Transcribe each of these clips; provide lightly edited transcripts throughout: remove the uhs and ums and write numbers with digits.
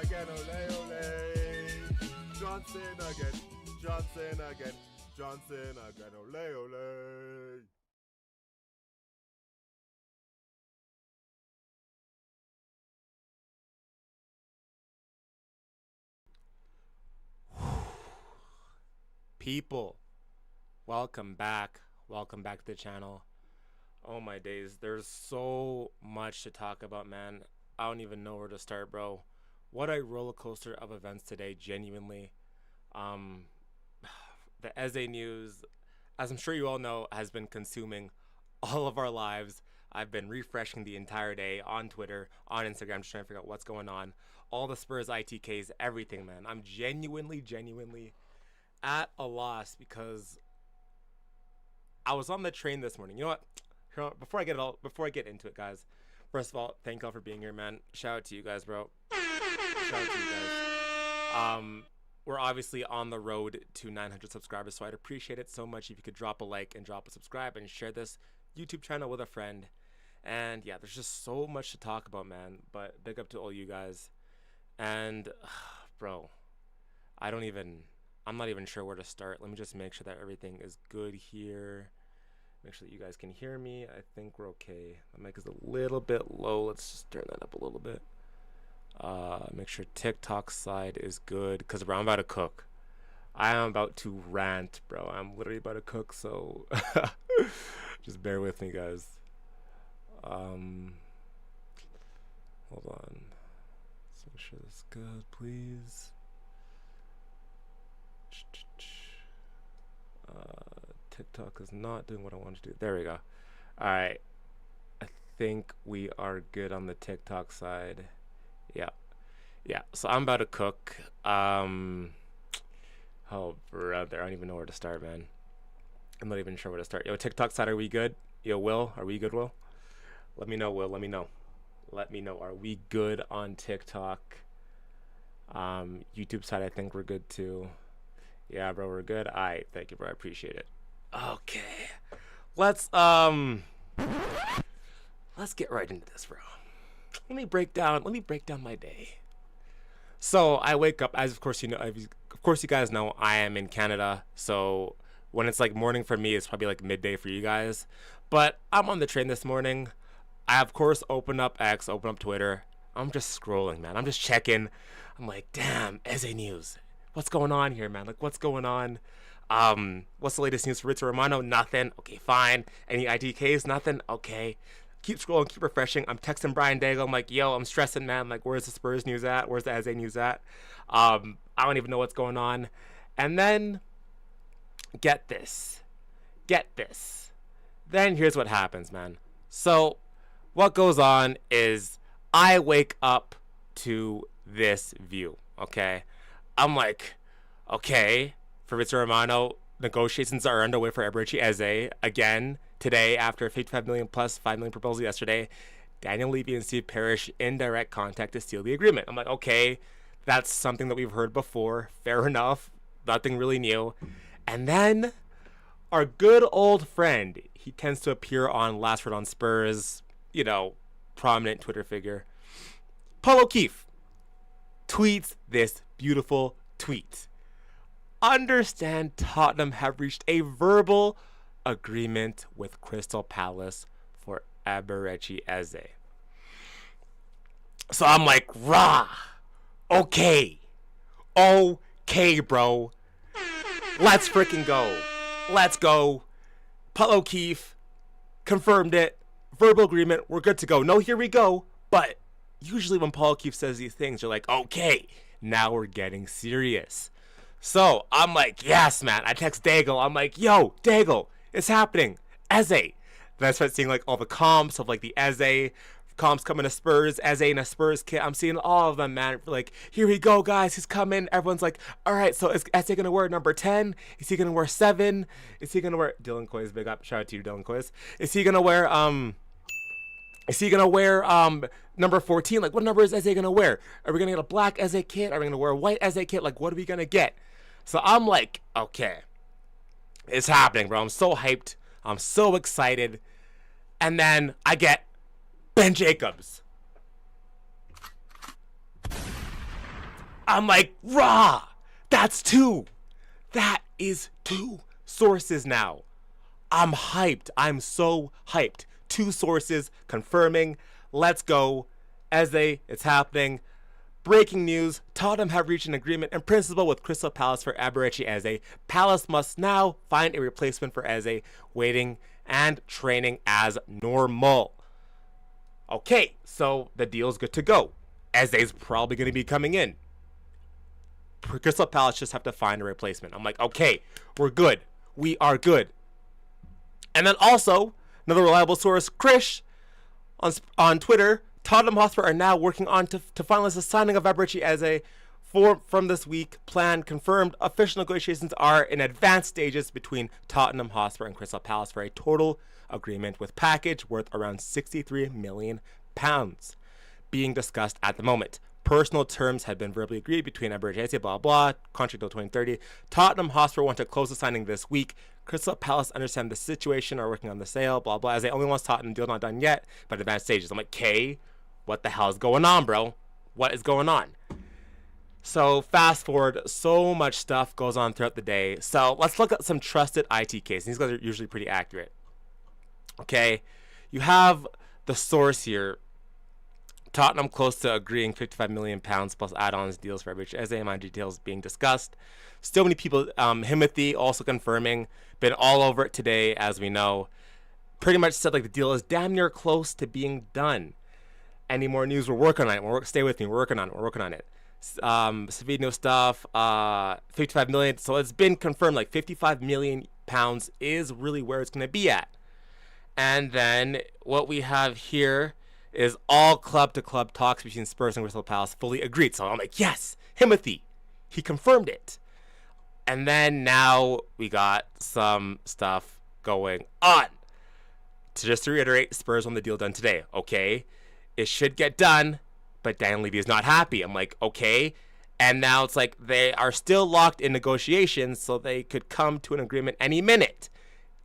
again, ole ole. Johnson again, Johnson again, Johnson again, ole ole. People, welcome back. Welcome back to the channel. Oh my days, there's so much to talk about, man. I don't even know where to start, bro. What a roller coaster of events today, genuinely. The Eze news, as I'm sure you all know, has been consuming all of our lives. I've been refreshing the entire day on Twitter, on Instagram, just trying to figure out what's going on. All the Spurs ITKs, everything, man. I'm genuinely at a loss because I was on the train this morning. You know what? Before I get into it, guys. First of all, thank y'all for being here, man. Shout out to you guys, bro. Shout out to you guys. We're obviously on the road to 900 subscribers, so I'd appreciate it so much if you could drop a like and drop a subscribe and share this YouTube channel with a friend. And yeah, there's just so much to talk about, man. But big up to all you guys. And bro, I'm not even sure where to start. Let me just make sure that everything is good here. Make sure that you guys can hear me. I think we're okay. The mic is a little bit low. Let's just turn that up a little bit. Make sure TikTok side is good, because I'm about to cook. I am about to rant, bro. I'm literally about to cook, so just bear with me, guys. Hold on. Let's make sure this is good, please. TikTok is not doing what I want to do. There we go. All right. I think we are good on the TikTok side. Yeah. So I'm about to cook. Oh, brother, I don't even know where to start, man. I'm not even sure where to start. Yo, TikTok side, are we good? Yo, Will, are we good, Will? Let me know, Will. Let me know. Are we good on TikTok? YouTube side, I think we're good too. Yeah, bro, we're good. Alright, thank you, bro. I appreciate it. Okay. Let's get right into this, bro. Let me break down my day. So I wake up, as of course you guys know, I am in Canada. So when it's like morning for me, it's probably like midday for you guys. But I'm on the train this morning. I of course open up X, open up Twitter. I'm just scrolling, man. I'm just checking. I'm like, damn, Eze news. What's going on here, man? Like, what's going on? What's the latest news for Ritz Romano? Nothing. Okay, fine. Any ITKs? Nothing. Okay. Keep scrolling, keep refreshing. I'm texting Brian Daigle. I'm like, yo, I'm stressing, man. Like, where's the Spurs news at? Where's the Eze news at? I don't even know what's going on. And then, get this. Then here's what happens, man. So, what goes on is I wake up to this view, okay? I'm like, okay, Fabrizio Romano, negotiations are underway for Eberechi Eze again today after 55 million plus 5 million proposal yesterday. Daniel Levy and Steve Parrish in direct contact to seal the agreement. I'm like, okay, that's something that we've heard before. Fair enough. Nothing really new. And then our good old friend, he tends to appear on Last Word on Spurs, you know, prominent Twitter figure, Paul O'Keefe, tweets this beautiful tweet. Understand Tottenham have reached a verbal agreement with Crystal Palace for Eberechi Eze. So I'm like, rah, okay, bro, let's freaking go. Let's go. Paul O'Keefe confirmed it. Verbal agreement. We're good to go. No, here we go. But usually when Paul O'Keefe says these things, you're like, okay, now we're getting serious. So I'm like, yes, man. I text Daigle. I'm like, yo, Daigle, it's happening. Eze. Then I start seeing like all the comps of like the Eze comps coming to Spurs, Eze in a Spurs kit. I'm seeing all of them, man. Like, here we go, guys. He's coming. Everyone's like, all right, so is Eze going to wear number 10? Is he going to wear 7? Is he going to wear... Dylan Coy's big up. Shout out to you, Dylan Coy's. Is he going to wear... number 14? Like, what number is Eze going to wear? Are we going to get a black Eze kit? Are we going to wear a white Eze kit? Like, what are we going to get? So I'm like, okay. It's happening, bro. I'm so hyped. I'm so excited. And then I get Ben Jacobs. I'm like, rah! That's two. That is two sources now. I'm hyped. I'm so hyped. Two sources confirming. Let's go. Eze, it's happening. Breaking news, Tottenham have reached an agreement in principle with Crystal Palace for Eberechi Eze. Palace must now find a replacement for Eze, waiting and training as normal. Okay, so the deal's good to go. Eze's probably going to be coming in. Crystal Palace just have to find a replacement. I'm like, okay, we're good. We are good. And then also, another reliable source, Krish, on Twitter, Tottenham Hotspur are now working on to finalize the signing of Eberechi Eze from this week. Planned, confirmed, official negotiations are in advanced stages between Tottenham Hotspur and Crystal Palace for a total agreement with package worth around £63 million being discussed at the moment. Personal terms have been verbally agreed between Eberechi Eze, blah blah, contract till 2030. Tottenham Hotspur want to close the signing this week. Crystal Palace understand the situation, are working on the sale, blah blah. As they only wants Tottenham, deal not done yet, but advanced stages. I'm like, okay, what the hell is going on, bro? What is going on? So fast forward, so much stuff goes on throughout the day. So let's look at some trusted IT cases. These guys are usually pretty accurate. Okay, you have the source here. Tottenham close to agreeing £55 million plus add-ons deals for Eberechi Eze. My details being discussed. Still many people. Himothy also confirming. Been all over it today, as we know. Pretty much said like the deal is damn near close to being done. Any more news? We're working on it. Stay with me. We're working on it. Savino stuff. 55 million. So it's been confirmed. Like £55 million is really where it's going to be at. And then what we have here is all club-to-club talks between Spurs and Crystal Palace fully agreed. So I'm like, yes, Himothy. He confirmed it. And then now we got some stuff going on. Just to reiterate, Spurs want the deal done today. Okay, it should get done, but Daniel Levy is not happy. I'm like, okay. And now it's like they are still locked in negotiations, so they could come to an agreement any minute.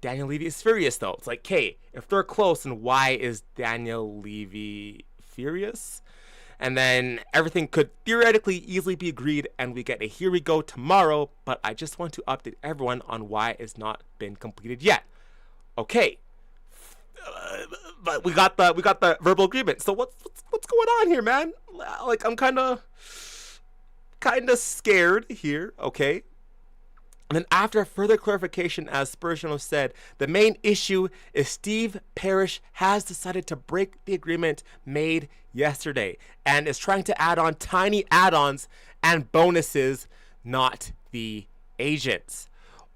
Daniel Levy is furious, though. It's like, okay, if they're close, then why is Daniel Levy furious? And then everything could theoretically easily be agreed, and we get a here we go tomorrow, but I just want to update everyone on why it's not been completed yet. Okay. But we got the verbal agreement. So what's going on here, man? Like, I'm kind of scared here, okay? And then after further clarification, as Spurs journalist said, the main issue is Steve Parish has decided to break the agreement made yesterday and is trying to add on tiny add-ons and bonuses, not the agents.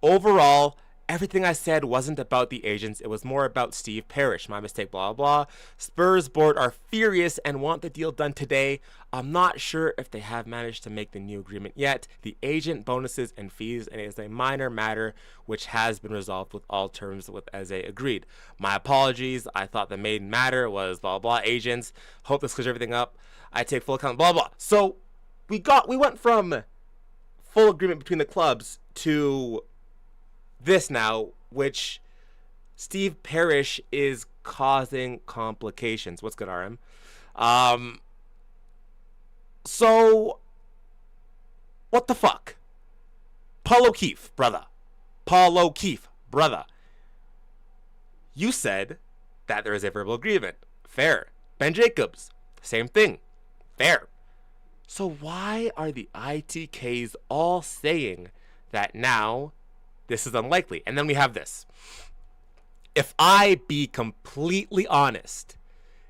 Overall, everything I said wasn't about the agents. It was more about Steve Parish. My mistake, blah, blah. Spurs board are furious and want the deal done today. I'm not sure if they have managed to make the new agreement yet. The agent bonuses and fees is a minor matter which has been resolved with all terms with Eze agreed. My apologies. I thought the main matter was blah, blah, agents. Hope this clears everything up. I take full account, blah, blah. So we went from full agreement between the clubs to this now, which Steve Parish is causing complications. What's good, RM? So what the fuck? Paul O'Keefe, brother. You said that there is a verbal agreement. Fair. Ben Jacobs, same thing. Fair. So why are the ITKs all saying that now this is unlikely? And then we have this. If I be completely honest,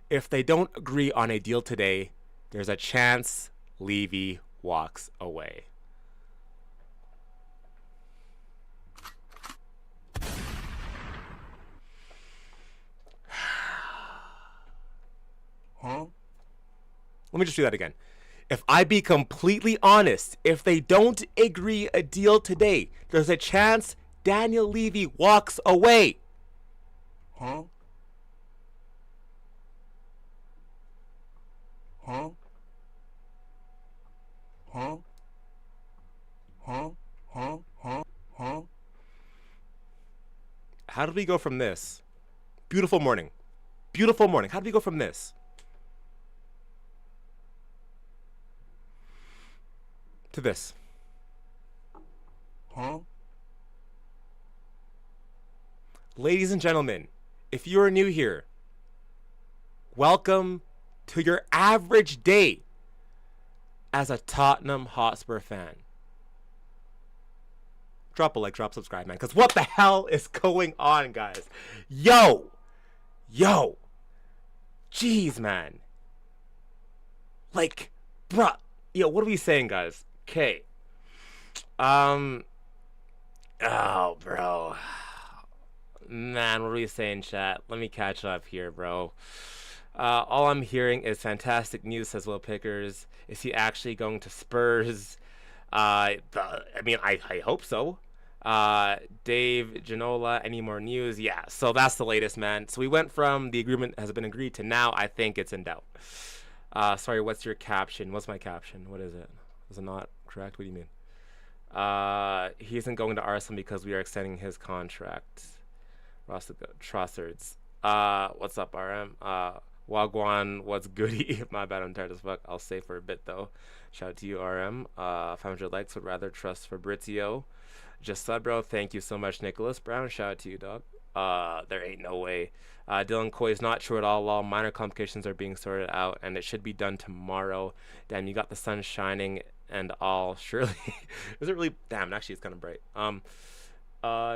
if they don't agree on a deal today, there's a chance Levy walks away. Huh? Let me just do that again. If I be completely honest, if they don't agree a deal today, there's a chance Daniel Levy walks away. Huh? Huh? Huh? Huh? Huh? Huh? Huh? How did we go from this? Beautiful morning. Beautiful morning. How did we go from this to this. Huh? Ladies and gentlemen, if you are new here, welcome to your average day as a Tottenham Hotspur fan. Drop a like, drop subscribe, man, because what the hell is going on, guys? Yo! Jeez, man. Like, bruh. Yo, what are we saying, guys? Okay. Oh, bro. Man, what are we saying, chat? Let me catch up here, bro. All I'm hearing is fantastic news, says Will Pickers. Is he actually going to Spurs? I hope so. Dave Genola, any more news? Yeah, so that's the latest, man. So we went from the agreement has been agreed to now I think it's in doubt. Sorry, what's your caption? What's my caption? What is it? Is it not correct? What do you mean? He isn't going to Arsenal because we are extending his contract. Trossards. What's up, RM? Wagwan, what's goody? My bad, I'm tired as fuck. I'll stay for a bit though. Shout out to you, RM. 500 likes, would rather trust Fabrizio. Just sub, bro. Thank you so much, Nicholas Brown. Shout out to you, dog. There ain't no way. Dylan Coy is not sure at all. Minor complications are being sorted out, and it should be done tomorrow. Damn, you got the sun shining and all. Surely, is it really? Damn, actually, it's kind of bright.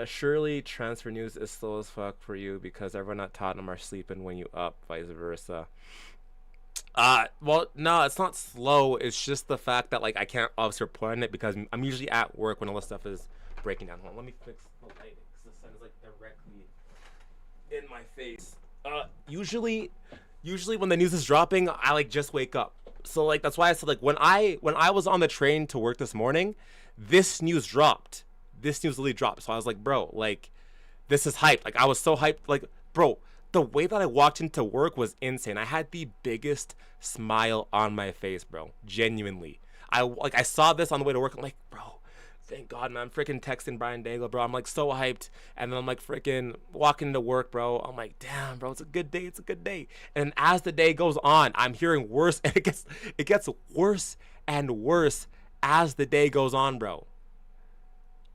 Surely transfer news is slow as fuck for you because everyone at Tottenham are sleeping when you up, vice versa. Well, no, it's not slow. It's just the fact that like I can't obviously report on it because I'm usually at work when all this stuff is breaking down. Hold on, let me fix the lighting because the sun is like directly in my face. Usually when the news is dropping, I like just wake up. So like that's why I said like when I was on the train to work this morning, this news dropped. This news literally dropped. So I was like, bro, like this is hyped. Like I was so hyped. Like, bro, the way that I walked into work was insane. I had the biggest smile on my face, bro. Genuinely. I saw this on the way to work. I'm like, bro, thank God, man. I'm freaking texting Brian Daigle, bro. I'm like so hyped. And then I'm like freaking walking into work, bro. I'm like, damn, bro, it's a good day. It's a good day. And as the day goes on, I'm hearing worse. And it gets worse and worse as the day goes on, bro.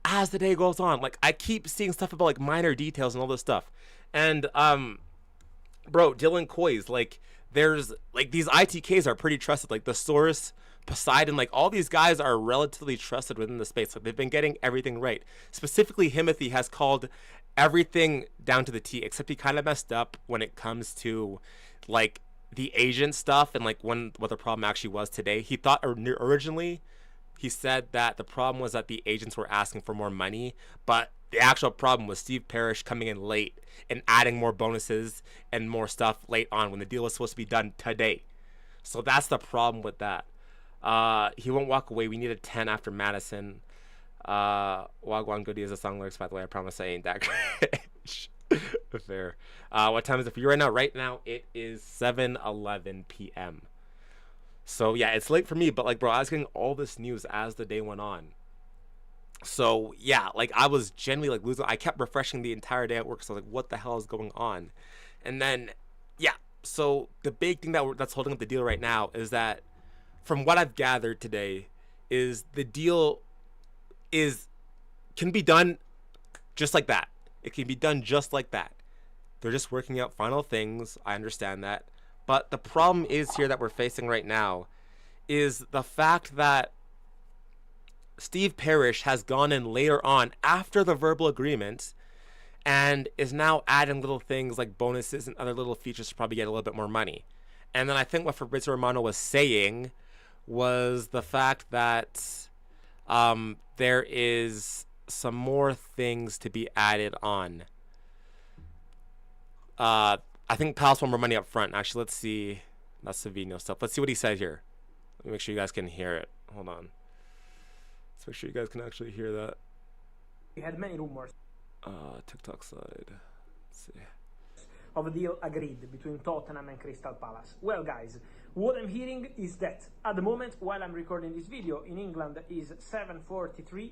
As the day goes on, like I keep seeing stuff about like minor details and all this stuff. And bro, Dylan Coy's like there's like these ITKs are pretty trusted. Like the source, Poseidon, like all these guys are relatively trusted within the space. Like they've been getting everything right. Specifically, Himothy has called everything down to the T, except he kind of messed up when it comes to like the agent stuff and like what the problem actually was today. He thought originally he said that the problem was that the agents were asking for more money, but the actual problem was Steve Parrish coming in late and adding more bonuses and more stuff late on when the deal was supposed to be done today. So that's the problem with that. He won't walk away. We need a 10 after Madison. Wagwan Goody is a song lyrics, by the way. I promise I ain't that rich. Fair. What time is it for you right now? Right now it is 7:11 p.m. So yeah, it's late for me, but like, bro, I was getting all this news as the day went on. So yeah, like I was genuinely like losing. I kept refreshing the entire day at work. So I was like, what the hell is going on? And then, yeah. So the big thing that's holding up the deal right now is that, from what I've gathered today, is the deal can be done just like that. It can be done just like that. They're just working out final things. I understand that. But the problem is here that we're facing right now is the fact that Steve Parrish has gone in later on after the verbal agreement and is now adding little things like bonuses and other little features to probably get a little bit more money. And then I think what Fabrizio Romano was saying was the fact that there is some more things to be added on. I think Palace want more money up front. Actually, let's see. That's Savino stuff. Let's see what he said here. Let me make sure you guys can hear it. Hold on. Let's make sure you guys can actually hear that. We had many rumors TikTok side. Let's see. of a deal agreed between Tottenham and Crystal Palace. Well, guys, what I'm hearing is that at the moment, while I'm recording this video, in England is 7:43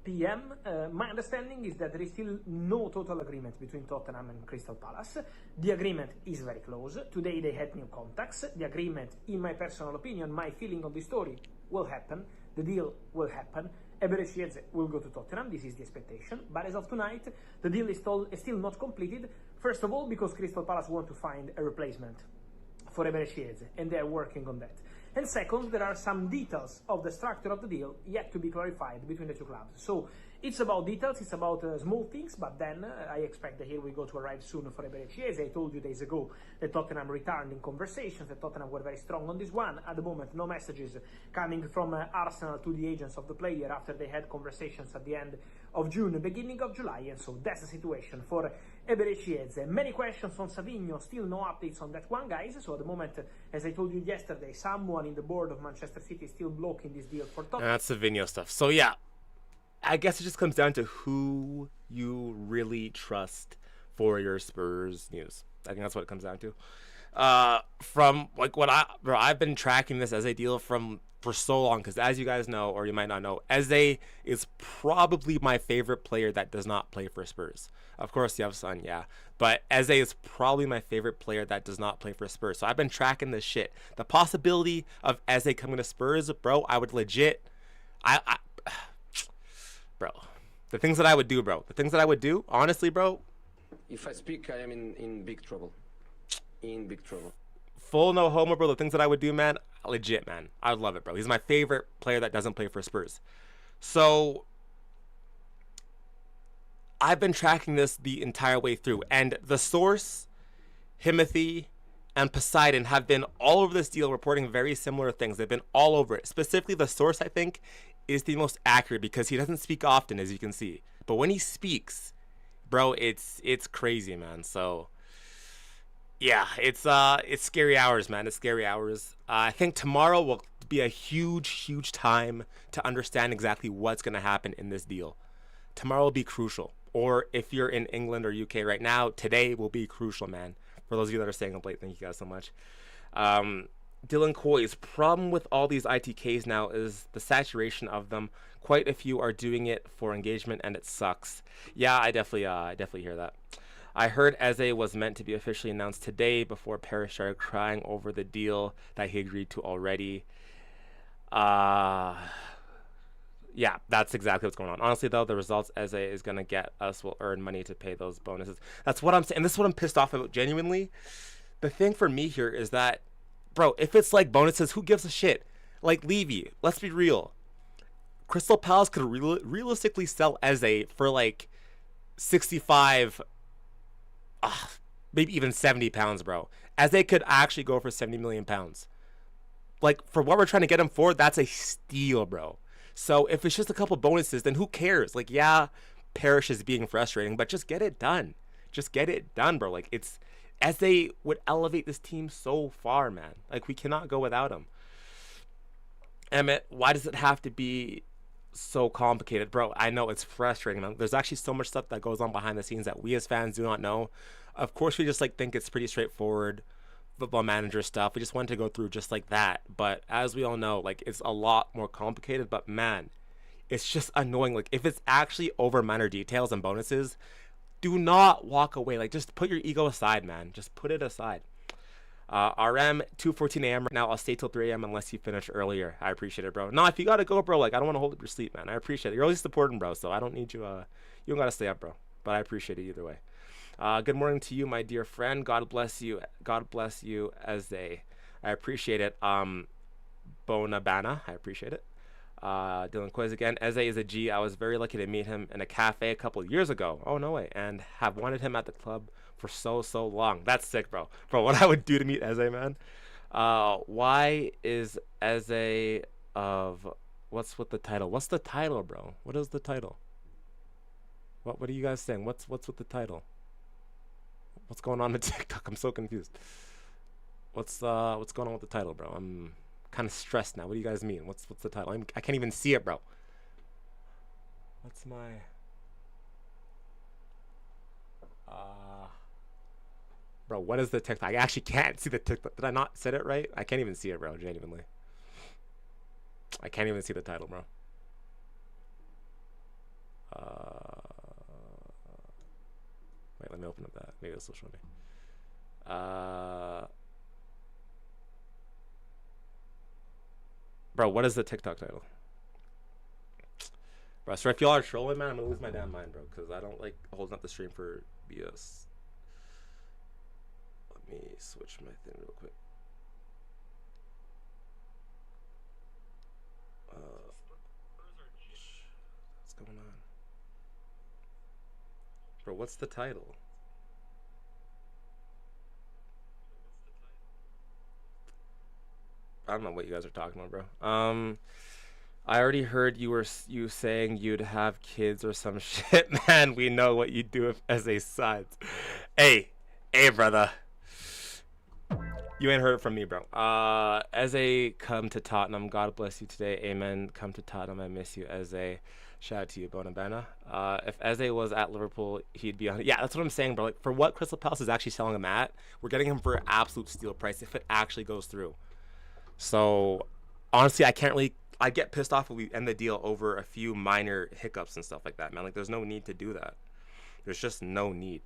p.m. My understanding is that there is still no total agreement between Tottenham and Crystal Palace. The agreement is very close. Today they had new contacts. The agreement, in my personal opinion, my feeling on this story, will happen. the deal will happen. Eberechieze will go to Tottenham, this is the expectation, but as of tonight, the deal is still not completed. First of all, because Crystal Palace want to find a replacement for Eberechieze, and they are working on that. And second, there are some details of the structure of the deal yet to be clarified between the two clubs. So it's about details, it's about small things, but then I expect that here we go to arrive soon for Eberechieze. I told you days ago that Tottenham returned in conversations, that Tottenham were very strong on this one. At the moment, no messages coming from Arsenal to the agents of the player after they had conversations at the end of June, beginning of July, and so that's the situation for Eberechieze. Many questions on Savigno, still no updates on that one, guys. So at the moment, as I told you yesterday, someone in the board of Manchester City is still blocking this deal for Tottenham. And that's Savigno stuff. So yeah, I guess it just comes down to who you really trust for your Spurs news. I think that's what it comes down to. From like I've been tracking this as a deal for so long, because as you guys know, or you might not know, Eze is probably my favorite player that does not play for Spurs. Of course, you have Son, yeah, but Eze is probably my favorite player that does not play for Spurs. So I've been tracking this shit. The possibility of Eze coming to Spurs, bro, I would legit, bro, the things that I would do, honestly, bro. If I speak, I am in big trouble. In big trouble. Full no homo, bro. The things that I would do, man, legit, man. I would love it, bro. He's my favorite player that doesn't play for Spurs. So I've been tracking this the entire way through, and the source, Himothy, and Poseidon have been all over this deal, reporting very similar things. They've been all over it. Specifically, the source, I think, is the most accurate because he doesn't speak often, as you can see. But when he speaks, bro, it's crazy, man. So yeah, it's scary hours, man. It's scary hours. I think tomorrow will be a huge time to understand exactly what's going to happen in this deal. Tomorrow will be crucial. Or if you're in England or UK right now, today will be crucial, man. For those of you that are staying up late, thank you guys so much. Dylan Coy's problem with all these ITKs now is the saturation of them. Quite a few are doing it for engagement, and it sucks. Yeah, I definitely hear that. I heard Eze was meant to be officially announced today before Paris started crying over the deal that he agreed to already. Yeah, that's exactly what's going on. Honestly, though, the results Eze is going to get us will earn money to pay those bonuses. That's what I'm saying. And this is what I'm pissed off about, genuinely. The thing for me here is that, bro, if it's like bonuses, who gives a shit? Like Levy, let's be real. Crystal Palace could realistically sell Eze for like 65, maybe even 70 pounds, bro. Eze could actually go for 70 million pounds. Like, for what we're trying to get him for, that's a steal, bro. So if it's just a couple bonuses, then who cares? Like, yeah, Parrish is being frustrating, but just get it done. Just get it done, bro. Like, it's Eze would elevate this team so far, man. Like, we cannot go without him. Emmett, why does it have to be so complicated? Bro, I know it's frustrating, man. There's actually so much stuff that goes on behind the scenes that we as fans do not know. Of course, we just like think it's pretty straightforward football manager stuff. We just wanted to go through just like that. But as we all know, like, it's a lot more complicated. But man, it's just annoying. Like, if it's actually over minor details and bonuses, do not walk away. Like, just put your ego aside, man. Just put it aside. RM 2:14 a.m. right now. I'll stay till 3 a.m. unless you finish earlier. I appreciate it, bro. No, if you gotta go, bro, like, I don't want to hold up your sleep, man. I appreciate it. You're always supporting, bro. So I don't need you. You don't gotta stay up, bro. But I appreciate it either way. Good morning to you, my dear friend. God bless you. God bless you, Eze. I appreciate it. Bonabana, I appreciate it. Dylan Quiz again. Eze is a G. I was very lucky to meet him in a cafe a couple of years ago. Oh, no way. And have wanted him at the club for so long. That's sick, bro. Bro, what I would do to meet Eze, man. Why is Eze of... What's with the title? What's the title, bro? What is the title? What are you guys saying? What's with the title? What's going on with TikTok? I'm so confused. What's going on with the title, bro? I'm kind of stressed now. What do you guys mean? What's the title? I can't even see it, bro. What's my... Bro, what is the TikTok? I actually can't see the TikTok. Did I not set it right? I can't even see it, bro, genuinely. I can't even see the title, bro. Wait, let me open up that. Maybe this will show me. Bro, what is the TikTok title? Bro, so if y'all are trolling, man, I'm gonna lose my damn mind, bro, because I don't like holding up the stream for BS. Let me switch my thing real quick. What's going on? Bro, what's the title? I don't know what you guys are talking about, bro. I already heard you saying you'd have kids or some shit, man. We know what you do if as a son. Hey, brother. You ain't heard it from me, bro. Eze, come to Tottenham. God bless you today. Amen. Come to Tottenham. I miss you, Eze. Shout out to you, Bonabana. If Eze was at Liverpool, he'd be on. Yeah, that's what I'm saying, bro. Like, for what Crystal Palace is actually selling him at, we're getting him for an absolute steal price if it actually goes through. So, honestly, I get pissed off if we end the deal over a few minor hiccups and stuff like that, man. Like, there's no need to do that. There's just no need.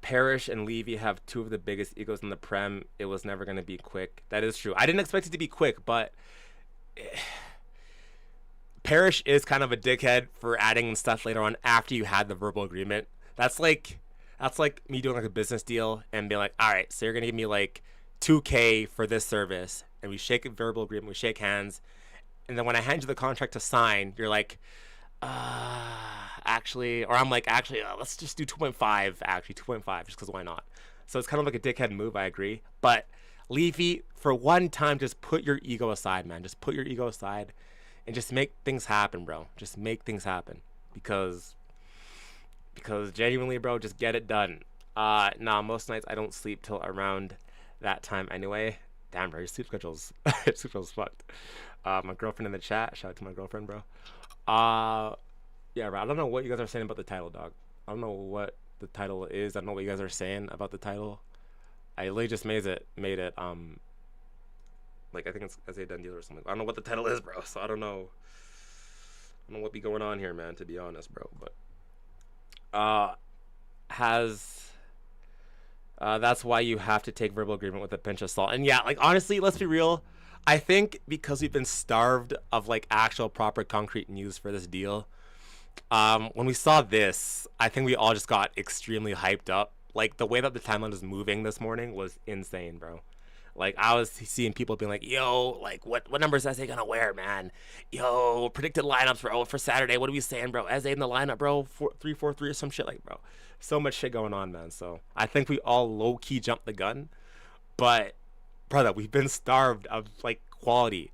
Parrish and Levy have two of the biggest egos in the Prem. It was never going to be quick. That is true. I didn't expect it to be quick, but Parrish is kind of a dickhead for adding stuff later on after you had the verbal agreement. That's like me doing like a business deal and being like, all right, so you're going to give me like $2K for this service. And we shake a verbal agreement, we shake hands. And then when I hand you the contract to sign, you're like, actually, or I'm like, actually, let's just do 2.5, actually, 2.5, just because why not? So it's kind of like a dickhead move, I agree. But Levy, for one time, just put your ego aside, man. Just put your ego aside and just make things happen, bro. Just make things happen. Because genuinely, bro, just get it done. Nah, most nights I don't sleep till around that time anyway. Damn, bro, your sleep schedule's fucked. My girlfriend in the chat. Shout out to my girlfriend, bro. Yeah, bro. I don't know what you guys are saying about the title, dog. I don't know what the title is. I don't know what you guys are saying about the title. I literally just made it. Like I think it's as a done deal or something. I don't know what the title is, bro. So I don't know what be going on here, man. To be honest, bro. But that's why you have to take verbal agreement with a pinch of salt. And yeah, like honestly, let's be real. I think because we've been starved of like actual proper concrete news for this deal, when we saw this, I think we all just got extremely hyped up. Like the way that the timeline was moving this morning was insane, bro. Like I was seeing people being like, "Yo, like what number is Eze gonna wear, man? Yo, predicted lineups, bro, for Saturday. What are we saying, bro? Eze in the lineup, bro. 3-4-3 or some shit, like, bro. So much shit going on, man. So I think we all low key jumped the gun, but brother, we've been starved of like quality.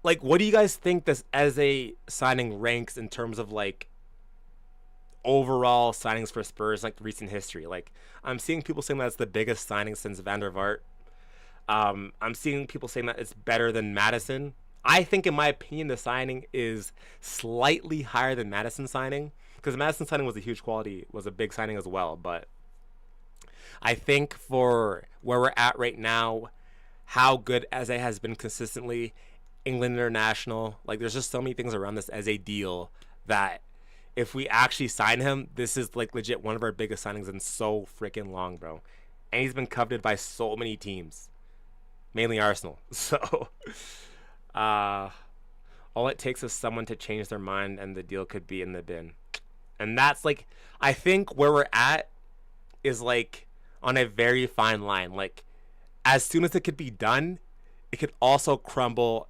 Like, what do you guys think this Eze signing ranks in terms of like overall signings for Spurs, like recent history? Like, I'm seeing people saying that it's the biggest signing since Van der Vaart. I'm seeing people saying that it's better than Madison. I think, in my opinion, the signing is slightly higher than Madison signing because Madison signing was a huge quality, was a big signing as well. But I think for where we're at right now, how good Eze has been consistently, England international, like there's just so many things around this Eze deal that if we actually sign him, this is like legit one of our biggest signings in so freaking long, bro. And he's been coveted by so many teams, mainly Arsenal. So all it takes is someone to change their mind and the deal could be in the bin. And that's like, I think where we're at is like on a very fine line. Like as soon as it could be done, it could also crumble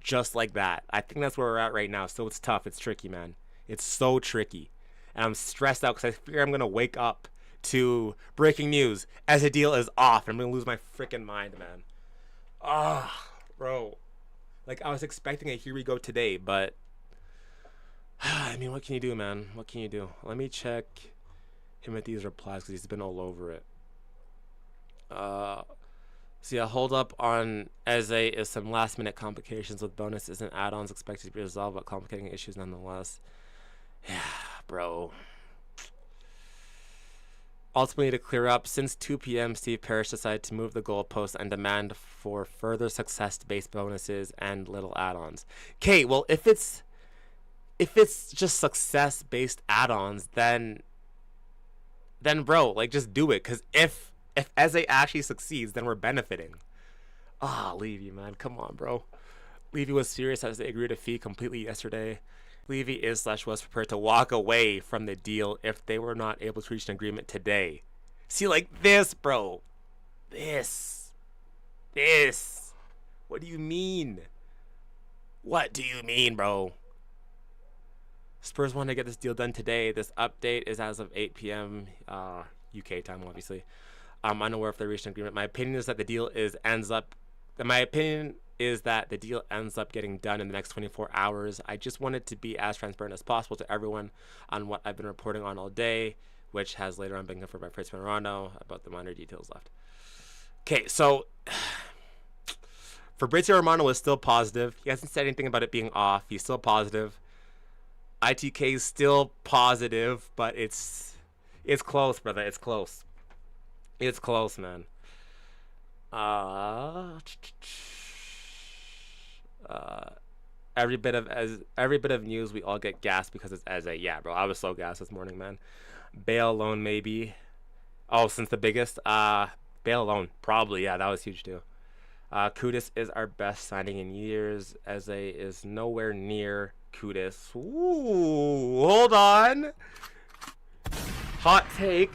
just like that. I think that's where we're at right now. So it's tough. It's tricky, man. It's so tricky. And I'm stressed out because I fear I'm going to wake up to breaking news as a deal is off. I'm going to lose my freaking mind, man. Bro. Like, I was expecting a here we go today, but I mean, what can you do, man? What can you do? Let me check him at these replies because he's been all over it. So yeah, hold up on Eze is some last minute complications with bonuses and add-ons expected to be resolved, but complicating issues nonetheless. Yeah, bro. Ultimately, to clear up, since 2 p.m., Steve Parrish decided to move the goalpost and demand for further success-based bonuses and little add-ons. Okay, well, if it's just success-based add-ons, then bro, like just do it. Because if Eze actually succeeds, then we're benefiting. Levy, man, come on, bro. Levy was furious as they agreed a fee completely yesterday. Levy is/was prepared to walk away from the deal if they were not able to reach an agreement today. See, like this, bro. This. What do you mean? What do you mean, bro? Spurs want to get this deal done today. This update is as of 8 p.m. UK time, obviously. I'm unaware if they reached an agreement. My opinion is that the deal ends up getting done in the next 24 hours. I just wanted to be as transparent as possible to everyone on what I've been reporting on all day, which has later on been confirmed by Fritz Romano about the minor details left. Okay, so Fabrizio Romano is still positive. He hasn't said anything about it being off. He's still positive. ITK is still positive, but it's close, brother. It's close. It's close, man. Every bit of news, we all get gassed because it's Eze. Yeah, bro. I was so gassed this morning, man. Bale alone, maybe. Oh, since the biggest. Bale alone, probably. Yeah, that was huge too. Kudus is our best signing in years. Eze is nowhere near Kudus. Ooh, hold on. Hot take.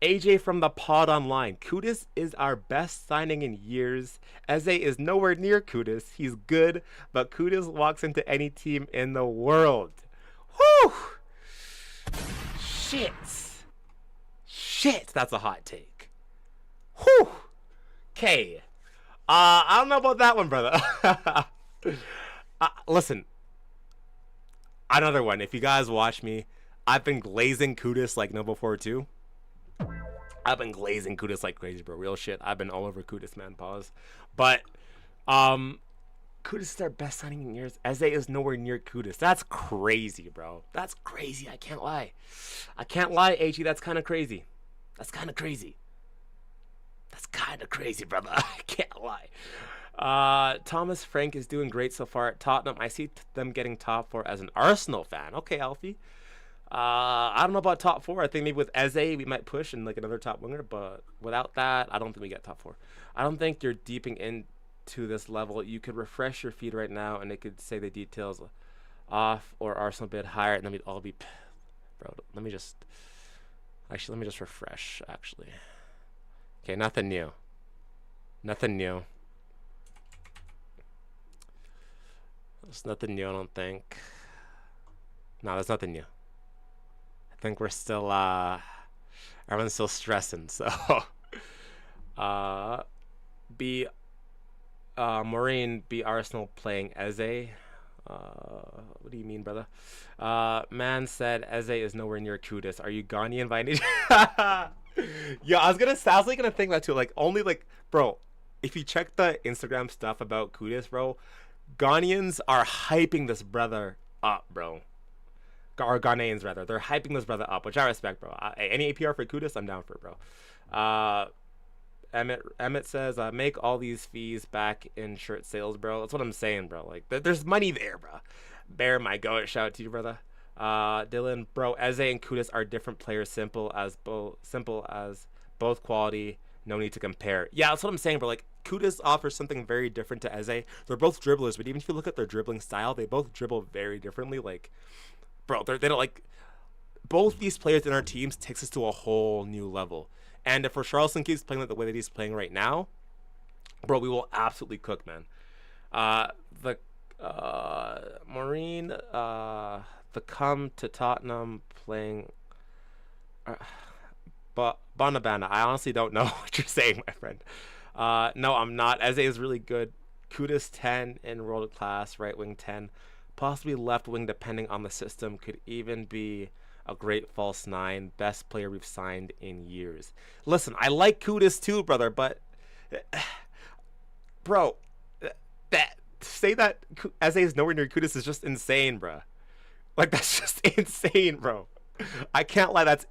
AJ from the pod online. Kudus is our best signing in years. Eze is nowhere near Kudus. He's good, but Kudus walks into any team in the world. Whew. Shit. That's a hot take. Whew. Okay. I don't know about that one, brother. Listen. Another one. If you guys watch me, I've been glazing Kudus like no before too. I've been glazing Kudus like crazy, bro. Real shit. I've been all over Kudus, man. Pause. But Kudus is our best signing in years. Eze is nowhere near Kudus. That's crazy, bro. That's crazy. I can't lie. AG. That's kind of crazy. That's kind of crazy, brother. I can't lie. Thomas Frank is doing great so far at Tottenham. I see them getting top 4 as an Arsenal fan. Okay, Alfie. I don't know about top 4. I think maybe with Eze we might push and like another top winger, but without that, I don't think we get top 4. I don't think you're deeping into this level. You could refresh your feed right now and it could say the details off or Arsenal bid higher, and then we'd all be, bro. Let me just refresh. Actually, okay, nothing new. There's nothing new. I don't think. No, there's nothing new. I think we're still everyone's still stressing, so Maureen be Arsenal playing Eze. What do you mean, brother? Man said Eze is nowhere near Kudus. Are you Ghanaian by any Yeah, I was gonna think that too. Like, only like, bro, if you check the Instagram stuff about Kudus, bro, Ghanaians are hyping this brother up, bro. Or Ghanaians rather, they're hyping this brother up, which I respect, bro. Any APR for Kudus, I'm down for it, bro. Emmett says, make all these fees back in shirt sales, bro. That's what I'm saying, bro. Like, there's money there, bro. Bear my goat, shout out to you, brother. Dylan, bro, Eze and Kudus are different players, simple as both quality, no need to compare. Yeah, that's what I'm saying, bro. Like, Kudus offers something very different to Eze. They're both dribblers, but even if you look at their dribbling style, they both dribble very differently. Like, bro, they don't like. Both these players in our teams takes us to a whole new level. And if Richarlison keeps playing like the way that he's playing right now, bro, we will absolutely cook, man. Maureen, the come to Tottenham playing. But Bonabana, I honestly don't know what you're saying, my friend. No, I'm not. Eze is really good. Kudus 10 in world class, right wing 10, possibly left wing depending on the system. Could even be a great false 9. Best player we've signed in years. Listen, I like Kudus too, brother, but bro, that say that Eze is nowhere near Kudus is just insane, bro. Like, that's just insane, bro. I can't lie, that's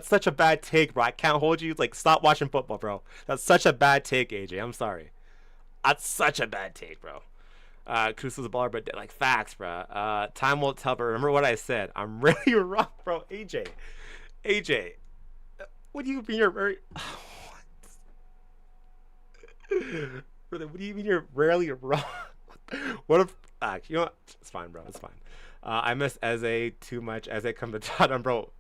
such a bad take, bro. I can't hold you. Like, stop watching football, bro. That's such a bad take, AJ. I'm sorry. That's such a bad take, bro. Kudus is a baller, but like, facts, bro. Time will tell, but remember what I said. I'm really wrong, bro. AJ, what do you mean you're very? What? Brother, what do you mean you're rarely wrong? What What if? You know what? It's fine, bro. It's fine. I miss Eze too much. Eze come to Tottenham, bro.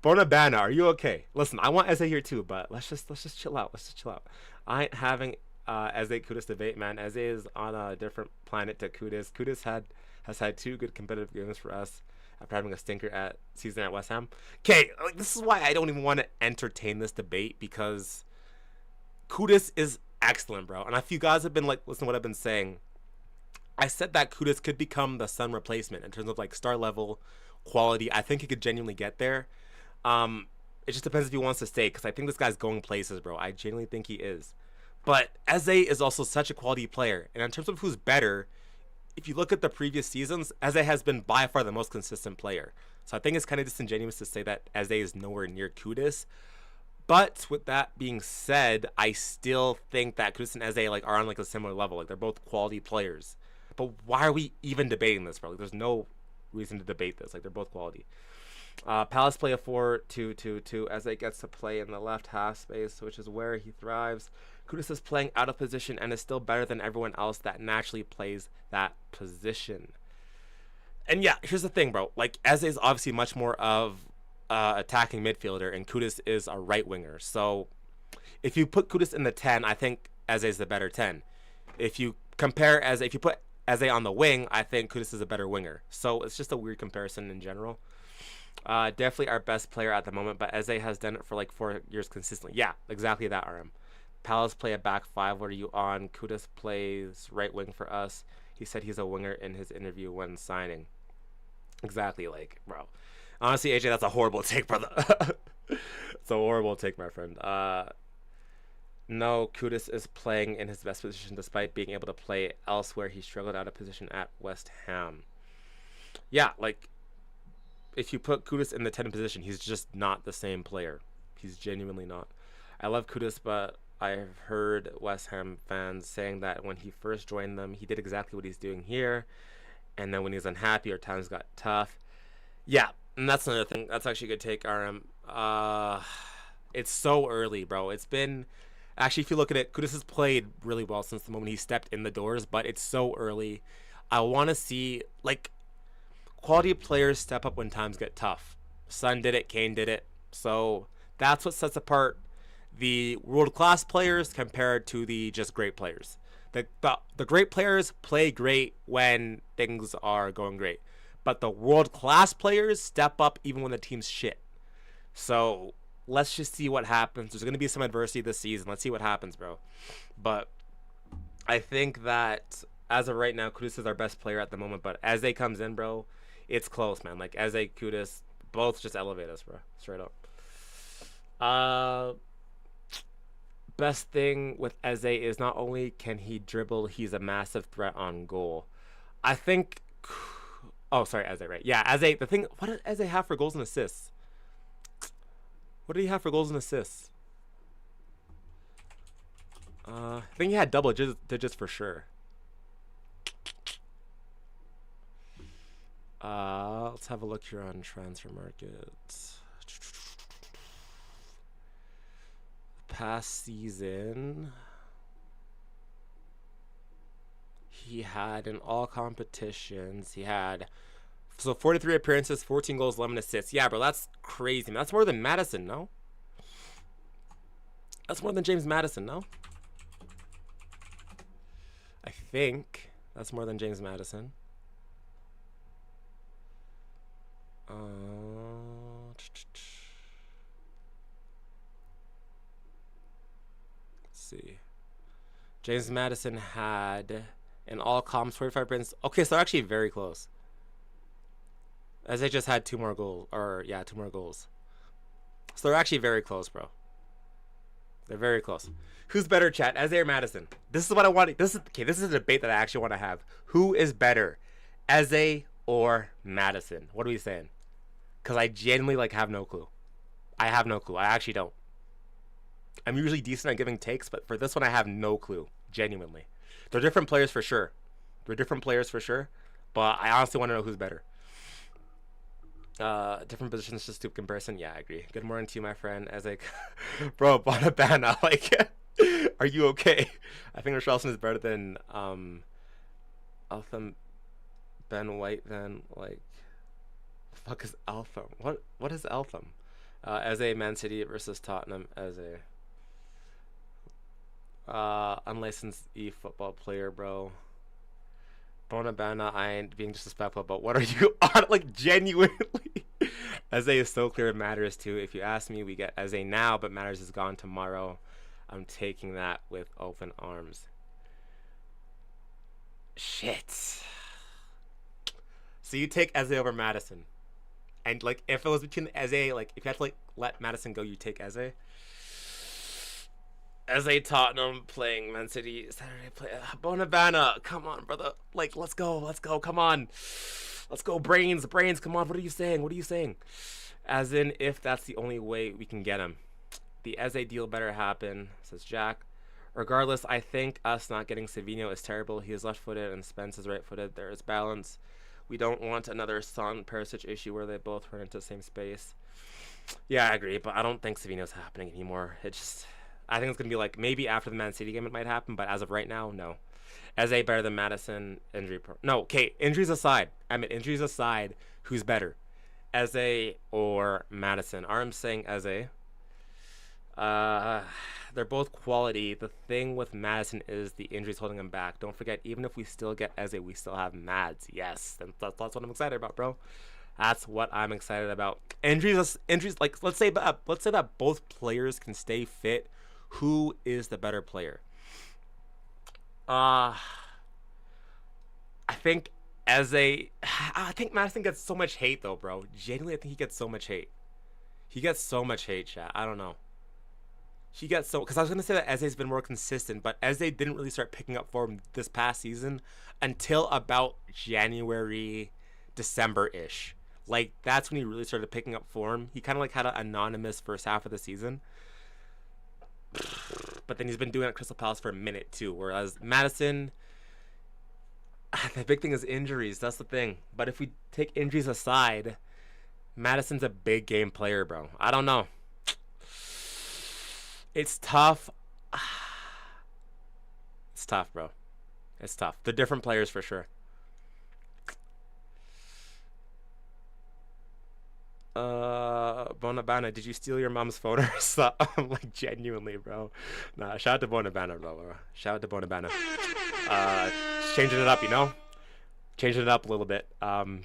Bonabana, are you okay? Listen, I want Eze here too, but let's just chill out. Let's just chill out. I ain't having Eze Kudus debate, man. Eze is on a different planet to Kudus. Kudus has had 2 good competitive games for us after having a stinker at season at West Ham. Okay, like, this is why I don't even want to entertain this debate, because Kudus is excellent, bro. And if you guys have been like, listen to what I've been saying, I said that Kudus could become the Sun replacement in terms of like star level quality. I think he could genuinely get there. It just depends if he wants to stay, because I think this guy's going places, bro. I genuinely think he is. But Eze is also such a quality player, and in terms of who's better, if you look at the previous seasons, Eze has been by far the most consistent player. So I think it's kind of disingenuous to say that Eze is nowhere near Kudus. But with that being said, I still think that Kudus and Eze like are on like a similar level. Like, they're both quality players. But why are we even debating this, bro? Like, there's no reason to debate this. Like, they're both quality. Palace play a 4-2-2-2 as it gets to play in the left half space, which is where he thrives. Kudus is playing out of position and is still better than everyone else that naturally plays that position. And yeah, here's the thing, bro. Like, Eze is obviously much more of attacking midfielder, and Kudus is a right winger. So if you put Kudus in the 10, I think Eze is the better 10. If you put Eze on the wing, I think Kudus is a better winger. So it's just a weird comparison in general. Definitely our best player at the moment, but Eze has done it for like 4 years consistently. Yeah, exactly that, RM. Palace play a back 5. What are you on? Kudus plays right wing for us. He said he's a winger in his interview when signing. Exactly, like, bro. Honestly, AJ, that's a horrible take, brother. It's a horrible take, my friend. No, Kudus is playing in his best position despite being able to play elsewhere. He struggled out of position at West Ham. Yeah, like, if you put Kudus in the 10 position, he's just not the same player. He's genuinely not. I love Kudus, but I've heard West Ham fans saying that when he first joined them, he did exactly what he's doing here. And then when he's unhappy or times got tough. Yeah, and that's another thing. That's actually a good take, RM. It's so early, bro. It's been... Actually, if you look at it, Kudus has played really well since the moment he stepped in the doors, but it's so early. I want to see, like, quality players step up when times get tough. Son did it, Kane did it. So that's what sets apart the world-class players compared to the just great players. The great players play great when things are going great. But the world-class players step up even when the team's shit. So let's just see what happens. There's going to be some adversity this season. Let's see what happens, bro. But I think that as of right now, Kudus is our best player at the moment. But as they comes in, bro, it's close, man. Like, Eze, Kudus, both just elevate us, bro. Straight up. Best thing with Eze is not only can he dribble, he's a massive threat on goal. I think... Oh, sorry, Eze, right. Yeah, Eze, the thing... What did Eze have for goals and assists? What did he have for goals and assists? I think he had double digits for sure. Let's have a look here on transfer markets. Past season, he had in all competitions, he had 43 appearances, 14 goals, 11 assists. Yeah, bro, that's crazy, man. That's more than Madison, no? That's more than James Madison, no? I think that's more than James Madison. Let's see. James Madison had in all comps 45 appearances. Okay, so they're actually very close. As they just had 2 more goals, or yeah, 2 more goals. So they're actually very close, bro. They're very close. Who's better, chat? Eze or Madison? This is what I want. This is a debate that I actually want to have. Who is better, Eze or Madison? What are we saying? Because I genuinely like have no clue. I have no clue. I actually don't. I'm usually decent at giving takes, but for this one, I have no clue. Genuinely, they're different players for sure. They're different players for sure. But I honestly want to know who's better. Different positions, just stupid comparison. Yeah, I agree. Good morning to you, my friend. As like, bro, Bonabana, like, are you okay? I think Richarlison is better than Eltham, Ben White, then like, the fuck is Eltham? What is Eltham? As a Man City versus Tottenham as a unlicensed e-football player, bro. Bonabana, I ain't being disrespectful, but what are you on? Like, genuinely. Eze is so clear it matters too. If you ask me, we get Eze now, but matters is gone tomorrow. I'm taking that with open arms. Shit. So you take Eze over Madison. And, like, if it was between Eze, like, if you had to, like, let Madison go, you take Eze. Eze Tottenham playing Man City Saturday play. Bonabana, come on, brother. Like, let's go, come on. Let's go, brains, come on. What are you saying? As in, if that's the only way we can get him. The Eze deal better happen, says Jack. Regardless, I think us not getting Savinho is terrible. He is left-footed and Spence is right-footed. There is balance. We don't want another Son Perisic issue where they both run into the same space. Yeah, I agree, but I don't think Savinho's happening anymore. I think it's going to be like, maybe after the Man City game it might happen, but as of right now, no. Eze better than Madison, no, okay, injuries aside, who's better? Eze or Madison? I'm saying Eze. They're both quality. The thing with Madison is the injuries holding him back. Don't forget, even if we still get Eze, we still have Mads. Yes, that's what I'm excited about, bro. That's what I'm excited about. Injuries. Like, let's say that both players can stay fit. Who is the better player? I think Eze. I think Madison gets so much hate though, bro. Genuinely, I think he gets so much hate. Chat. I don't know. Because I was gonna say that Eze's been more consistent, but Eze didn't really start picking up form this past season until about January, December-ish. Like, that's when he really started picking up form. He kind of like had an anonymous first half of the season. But then he's been doing it at Crystal Palace for a minute too. Whereas Madison, the big thing is injuries. That's the thing. But if we take injuries aside, Madison's a big game player, bro. I don't know. It's tough. It's tough, bro. It's tough. They're different players for sure. Bonabana, did you steal your mom's phone or something? Like, genuinely, bro. Nah, shout out to Bonabana, bro. Shout out to Bonabana. Changing it up, you know? Changing it up a little bit.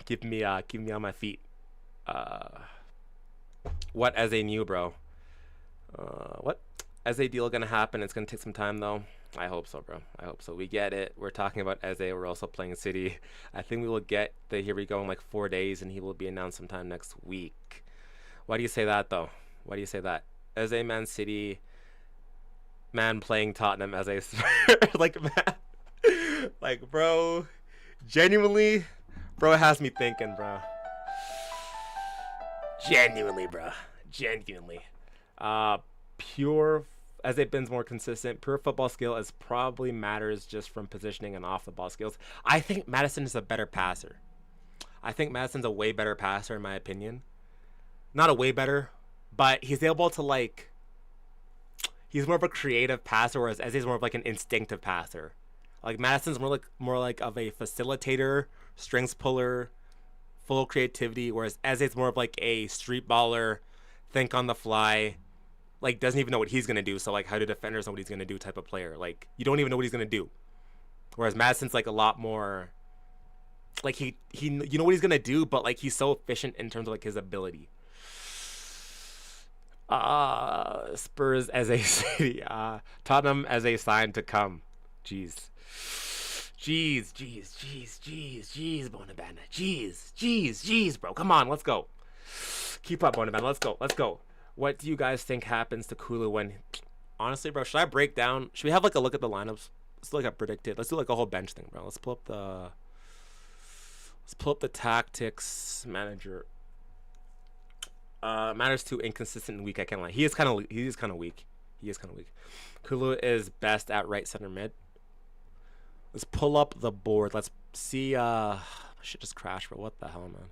Keeping me on my feet. What as a new, bro? What? As a deal gonna happen? It's gonna take some time, though. I hope so, bro. I hope so. We get it. We're talking about Eze. We're also playing City. I think we will get the here we go in like 4 days, and he will be announced sometime next week. Why do you say that, though? Why do you say that? Eze, Man City, man playing Tottenham as a like, man, like, bro, genuinely, bro, it has me thinking, bro. Genuinely, bro. Genuinely. Pure. As it been more consistent, pure football skill is probably matters just from positioning and off the ball skills. I think Madison is a better passer. I think Madison's a way better passer in my opinion. Not a way better, but he's able to like. He's more of a creative passer, whereas Eze's more of like an instinctive passer. Like Madison's more like of a facilitator, strings puller, full creativity, whereas Eze's more of like a street baller, think on the fly. Like, doesn't even know what he's going to do. So, like, how do defenders know what he's going to do type of player? Like, you don't even know what he's going to do. Whereas Madison's, like, a lot more... Like, he you know what he's going to do, but, like, he's so efficient in terms of, like, his ability. Spurs as a city. Tottenham as a sign to come. Jeez, Bonabana. Jeez, bro. Come on, let's go. Keep up, Bonabana. Let's go. What do you guys think happens to Kulu when... Honestly, bro, should I break down... Should we have, like, a look at the lineups? Let's look at predicted. Let's do, like, a whole bench thing, bro. Let's pull up the tactics manager. Matters too inconsistent and weak, I can't lie. He is kind of weak. Kulu is best at right center mid. Let's pull up the board. Let's see... Shit just crashed, bro. What the hell, man?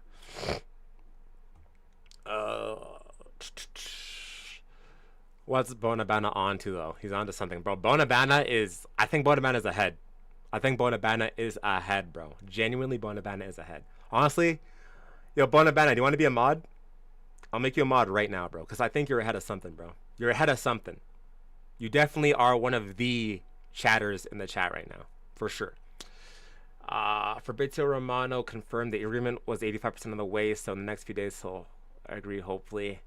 What's Bonabana on to, though? He's on to something, bro. I think Bonabana is ahead. I think Bonabana is ahead, bro. Genuinely, Bonabana is ahead. Honestly, yo, Bonabana, do you want to be a mod? I'll make you a mod right now, bro, because I think you're ahead of something, bro. You're ahead of something. You definitely are one of the chatters in the chat right now, for sure. Fabrizio Romano confirmed the agreement was 85% of the way, so in the next few days he'll agree, hopefully.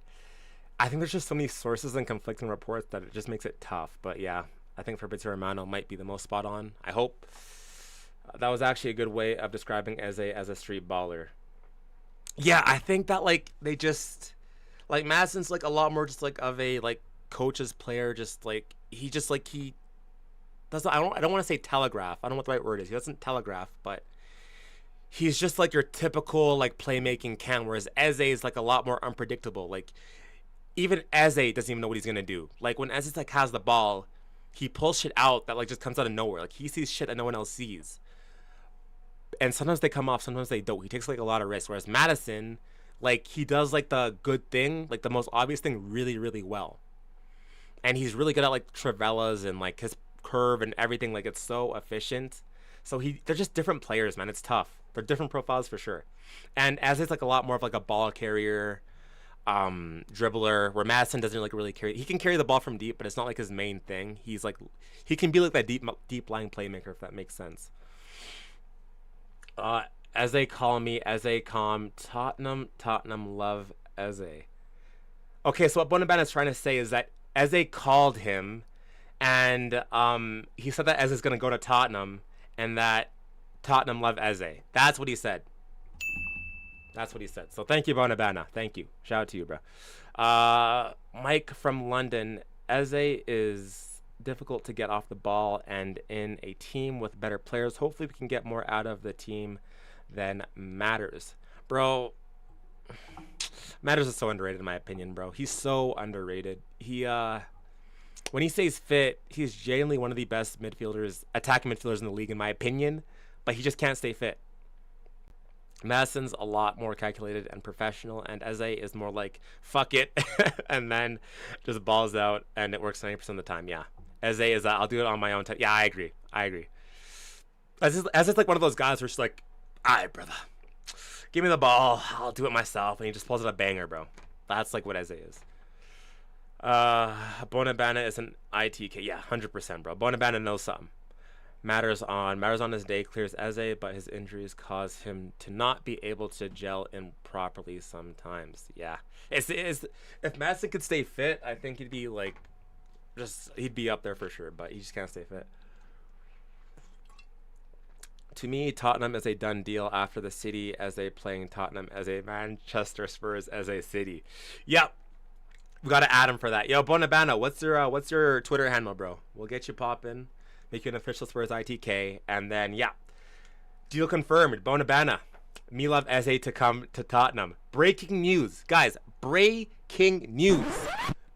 I think there's just so many sources and conflicting reports that it just makes it tough. But yeah, I think Fabrizio Romano might be the most spot on. I hope. That was actually a good way of describing as a street baller. Yeah, I think that like they just like Madison's like a lot more just like of a like coach's player, just like he doesn't. I don't want to say telegraph. I don't know what the right word is. He doesn't telegraph, but he's just like your typical like playmaking can. Whereas Eze is like a lot more unpredictable. Like even Eze doesn't even know what he's gonna do. Like when Eze like has the ball, he pulls shit out that like just comes out of nowhere. Like he sees shit that no one else sees. And sometimes they come off, sometimes they don't. He takes like a lot of risks. Whereas Madison, like he does like the good thing, like the most obvious thing really, really well. And he's really good at like Travellas and like his curve and everything. Like it's so efficient. So they're just different players, man. It's tough. They're different profiles for sure. And as it's like a lot more of like a ball carrier, dribbler, where Madison doesn't like really carry. He can carry the ball from deep, but it's not like his main thing. He's like he can be like that deep lying playmaker, if that makes sense. As they call me, as they calm Tottenham love Eze. Okay, so what Bonabana is trying to say is that Eze called him, and he said that Eze is gonna go to Tottenham, and that Tottenham love Eze. That's what he said. That's what he said. So thank you, Bonabana. Thank you. Shout out to you, bro. Mike from London. Eze is difficult to get off the ball, and in a team with better players, hopefully we can get more out of the team than Matters. Bro, Matters is so underrated in my opinion, bro. He's so underrated. When he stays fit, he's genuinely one of the best attacking midfielders in the league in my opinion, but he just can't stay fit. Madison's a lot more calculated and professional, and Eze is more like, fuck it, and then just balls out, and it works 90% of the time, yeah. Eze is, I'll do it on my own time. Yeah, I agree. As it's like one of those guys who's just like, all right, brother, give me the ball, I'll do it myself, and he just pulls out a banger, bro. That's like what Eze is. Bonabana is an ITK. Yeah, 100%, bro. Bonabana knows something. Matters on his day, clears Eze, but his injuries cause him to not be able to gel in properly sometimes. Yeah, if Madison could stay fit, I think he'd be like, he'd be up there for sure, but he just can't stay fit. To me, Tottenham is a done deal after the City as they playing Tottenham as a Manchester Spurs as a City. Yep. We gotta add him for that. Yo, Bonabana, what's your Twitter handle, bro? We'll get you popping. Make you an official Spurs ITK, and then yeah, deal confirmed. Bonabana, me love Eze to come to Tottenham. Breaking news, guys! Breaking news!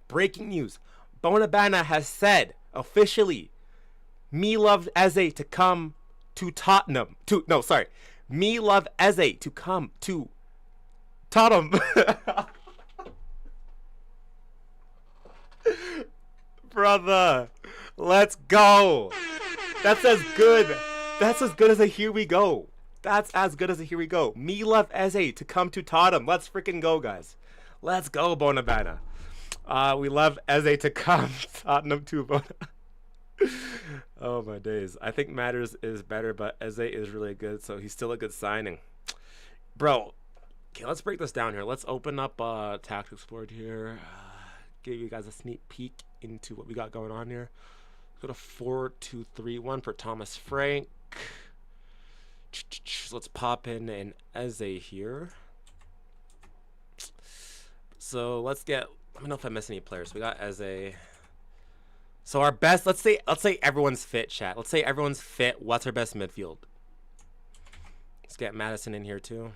Breaking news! Bonabana has said officially, me love Eze to come to Tottenham. Me love Eze to come to Tottenham. Brother, let's go. That's as good. That's as good as a here we go. That's as good as a here we go. Me love Eze to come to Tottenham. Let's freaking go, guys. Let's go, Bonabana. We love Eze to come Tottenham to Bonabana. Oh my days. I think Matters is better, but Eze is really good, so he's still a good signing. Bro, okay, let's break this down here. Let's open up Tactics Board here. Give you guys a sneak peek into what we got going on here. Go to 4-2-3-1 for Thomas Frank. Let's pop in an Eze here. So let's get, I don't know if I missed any players. We got Eze. So our best, let's say everyone's fit, chat. Let's say everyone's fit. What's our best midfield? Let's get Madison in here too.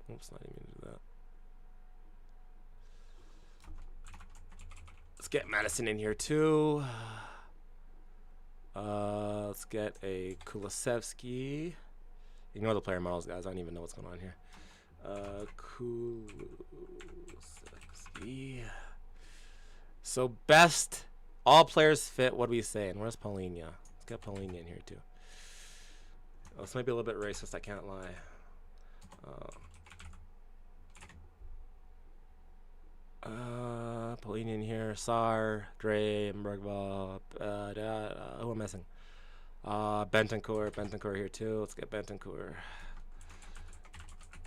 Oops, not even gonna do that. Let's get Madison in here too. Let's get a Kulusevski. Ignore the player models, guys. I don't even know what's going on here. Kulusevski. So best, all players fit. What are we saying? Where's Paulinho? Let's get Paulinho in here too. Oh, this might be a little bit racist, I can't lie. Polinian here, Sar, Dre, Bergvall, who am I missing? Bentancur here too. Let's get Bentancur.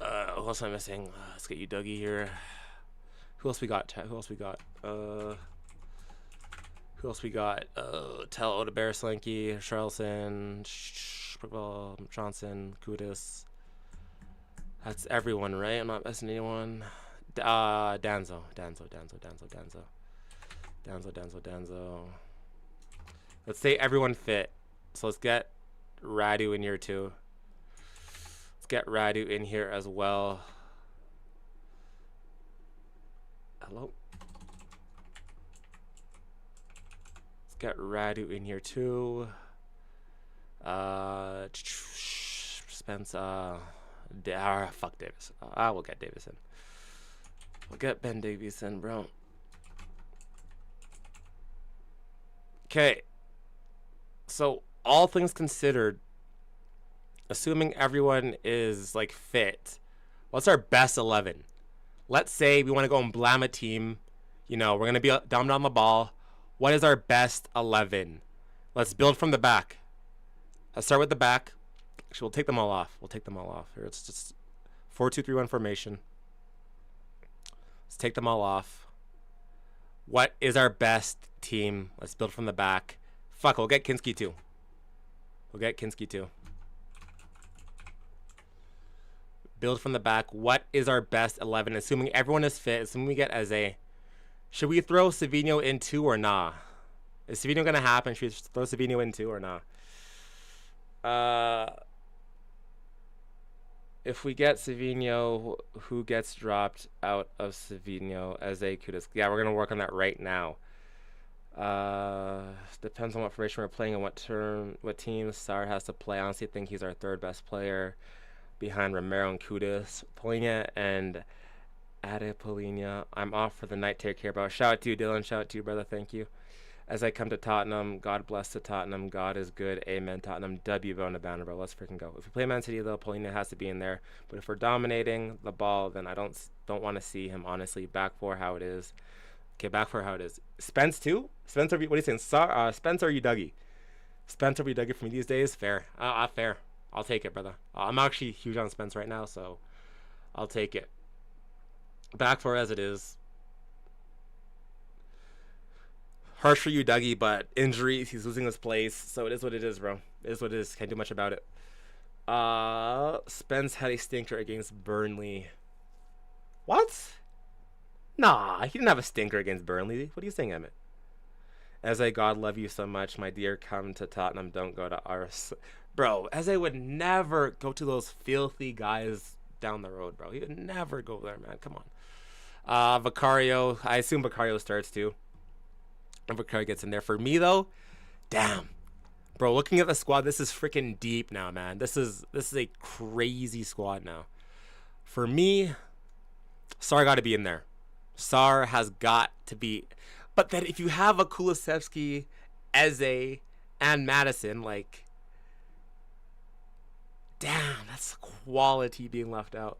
Who else am I missing? Let's get you Dougie here. Who else we got? Who else we got? Tell Odebear, Slinky, Charleston, Bergvall, Johnson, Kudus. That's everyone, right? I'm not missing anyone. Danzo. Let's say everyone fit. So let's get Radu in here too. Let's get Radu in here as well. Hello? Let's get Radu in here too. Spence, fuck Davis. We'll get Davis in. We'll get Ben Davies in, bro. Okay. So, all things considered, assuming everyone is, like, fit, what's our best 11? Let's say we want to go and blam a team. You know, we're going to be dominant on the ball. What is our best 11? Let's build from the back. Let's start with the back. Actually, we'll take them all off. Here, it's just 4-2-3-1 formation. Let's take them all off. What is our best team? Let's build from the back. Fuck, we'll get Kinski too. Build from the back. What is our best 11? Assuming everyone is fit, assuming we get Eze. Should we throw Savino in too or nah? Is Savino going to happen? Should we throw Savino in too or nah? If we get Savino, who gets dropped out of Savino as a Kudus? Yeah, we're going to work on that right now. Depends on what formation we're playing and what team Sar has to play. I honestly think he's our third best player behind Romero and Kudus. Polina and Adepolina. I'm off for the night. Take care, bro. Shout out to you, Dylan. Shout out to you, brother. Thank you. As I come to Tottenham, God bless to Tottenham. God is good. Amen. Tottenham. W on the banner, bro. Let's freaking go. If we play Man City, though, Polina has to be in there. But if we're dominating the ball, then I don't want to see him, honestly. Back for how it is. Okay, back for how it is. Spence, too? Spencer, what are you saying? Spence or you Dougie? Spence or you Dougie for me these days? Fair. Fair. I'll take it, brother. I'm actually huge on Spence right now, so I'll take it. Back for as it is. Harsh for you, Dougie, but injuries, he's losing his place, so it is what it is, bro. It is what it is. Can't do much about it. Spence had a stinker against Burnley. What? Nah, he didn't have a stinker against Burnley. What are you saying, Emmett? As I God love you so much, my dear, come to Tottenham, don't go to ours. Bro, as I would never go to those filthy guys down the road, bro. He would never go there, man. Come on. Vicario, I assume Vicario starts too. And Vicario gets in there. For me, though, damn. Bro, looking at the squad, this is freaking deep now, man. This is a crazy squad now. For me, Sar got to be in there. Sar has got to be. But then if you have a Kulusevski, Eze, and Madison, like, damn, that's quality being left out.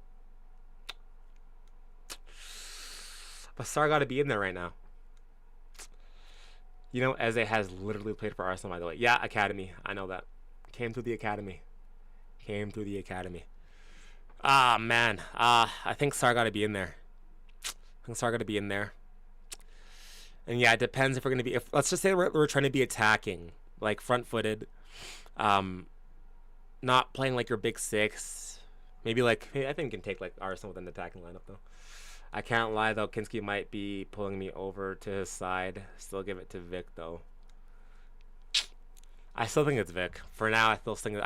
But Sar got to be in there right now. You know, Eze has literally played for Arsenal, by the way. Yeah, Academy. I know that. Came through the Academy. Ah, man. I think Sar got to be in there. And yeah, it depends if we're going to be... let's just say we're trying to be attacking. Like, front-footed. Not playing like your big six. Maybe like... I think we can take like Arsenal with an attacking lineup, though. I can't lie, though. Kinski might be pulling me over to his side. Still give it to Vic, though. I still think it's Vic. For now, I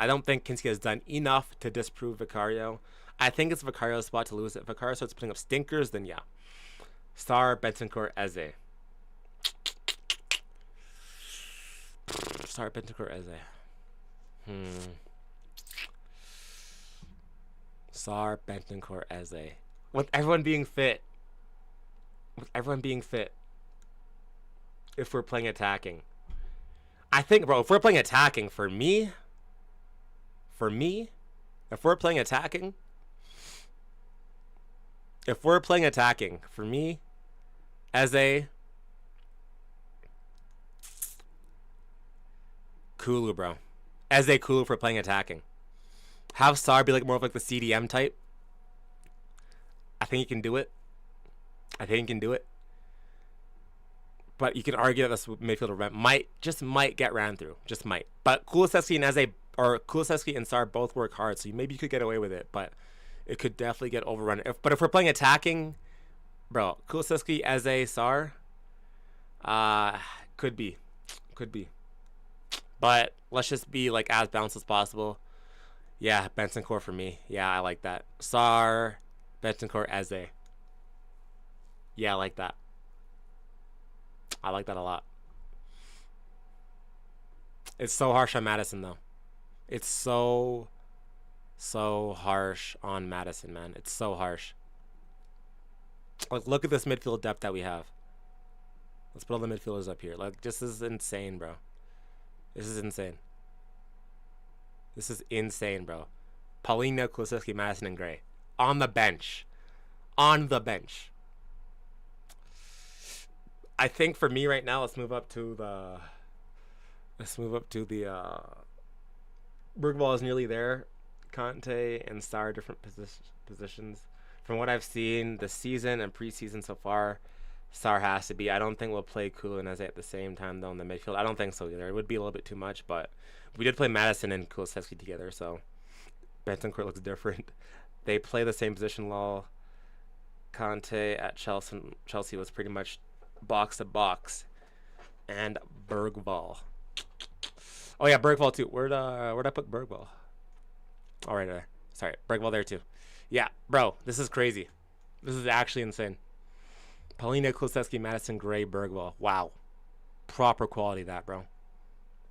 don't think Kinski has done enough to disprove Vicario. I think it's Vicario's spot to lose it. If Vicario starts putting up stinkers, then yeah. Star, Bentancur, Eze. Star, Bentancur, Eze. Sar, Bentancur, Eze. With everyone being fit. If we're playing attacking. I think, bro, if we're playing attacking, for me, for me, if we're playing attacking, for me, as a Kulu, bro. As a Kulu for playing attacking. Have Sar be like more of like the CDM type. I think he can do it. But you can argue that this midfielder might get ran through. Just might. But Kulusevski and Sar both work hard, so maybe you could get away with it, but it could definitely get overrun. But if we're playing attacking, bro, Kulusevski as a Sar, could be. But let's just be like as balanced as possible. Yeah, Bentancur for me. Yeah, I like that. Sar, Bentancur, Eze. Yeah, I like that. I like that a lot. It's so harsh on Madison, though. It's so harsh on Madison, man. It's so harsh. Like, look at this midfield depth that we have. Let's put all the midfielders up here. Like, this is insane, bro. This is insane, bro. Paulina, Kulusevski, Madison, and Gray. On the bench. I think for me right now, let's move up to the Bergvall is nearly there. Conte and Sar different positions. From what I've seen this season and preseason so far, Sar has to be. I don't think we'll play Kulu and Eze at the same time though in the midfield. I don't think so either. It would be a little bit too much, but we did play Madison and Kulusevski together, so Bentancur looks different. They play the same position. Lol. Conte at Chelsea was pretty much box to box, and Bergvall. Oh yeah, Bergvall too. Where'd I put Bergvall? All right, there. Sorry, Bergvall there too. Yeah, bro, this is crazy. This is actually insane. Paulina, Kulusevski, Madison, Gray, Bergvall. Wow, proper quality that, bro.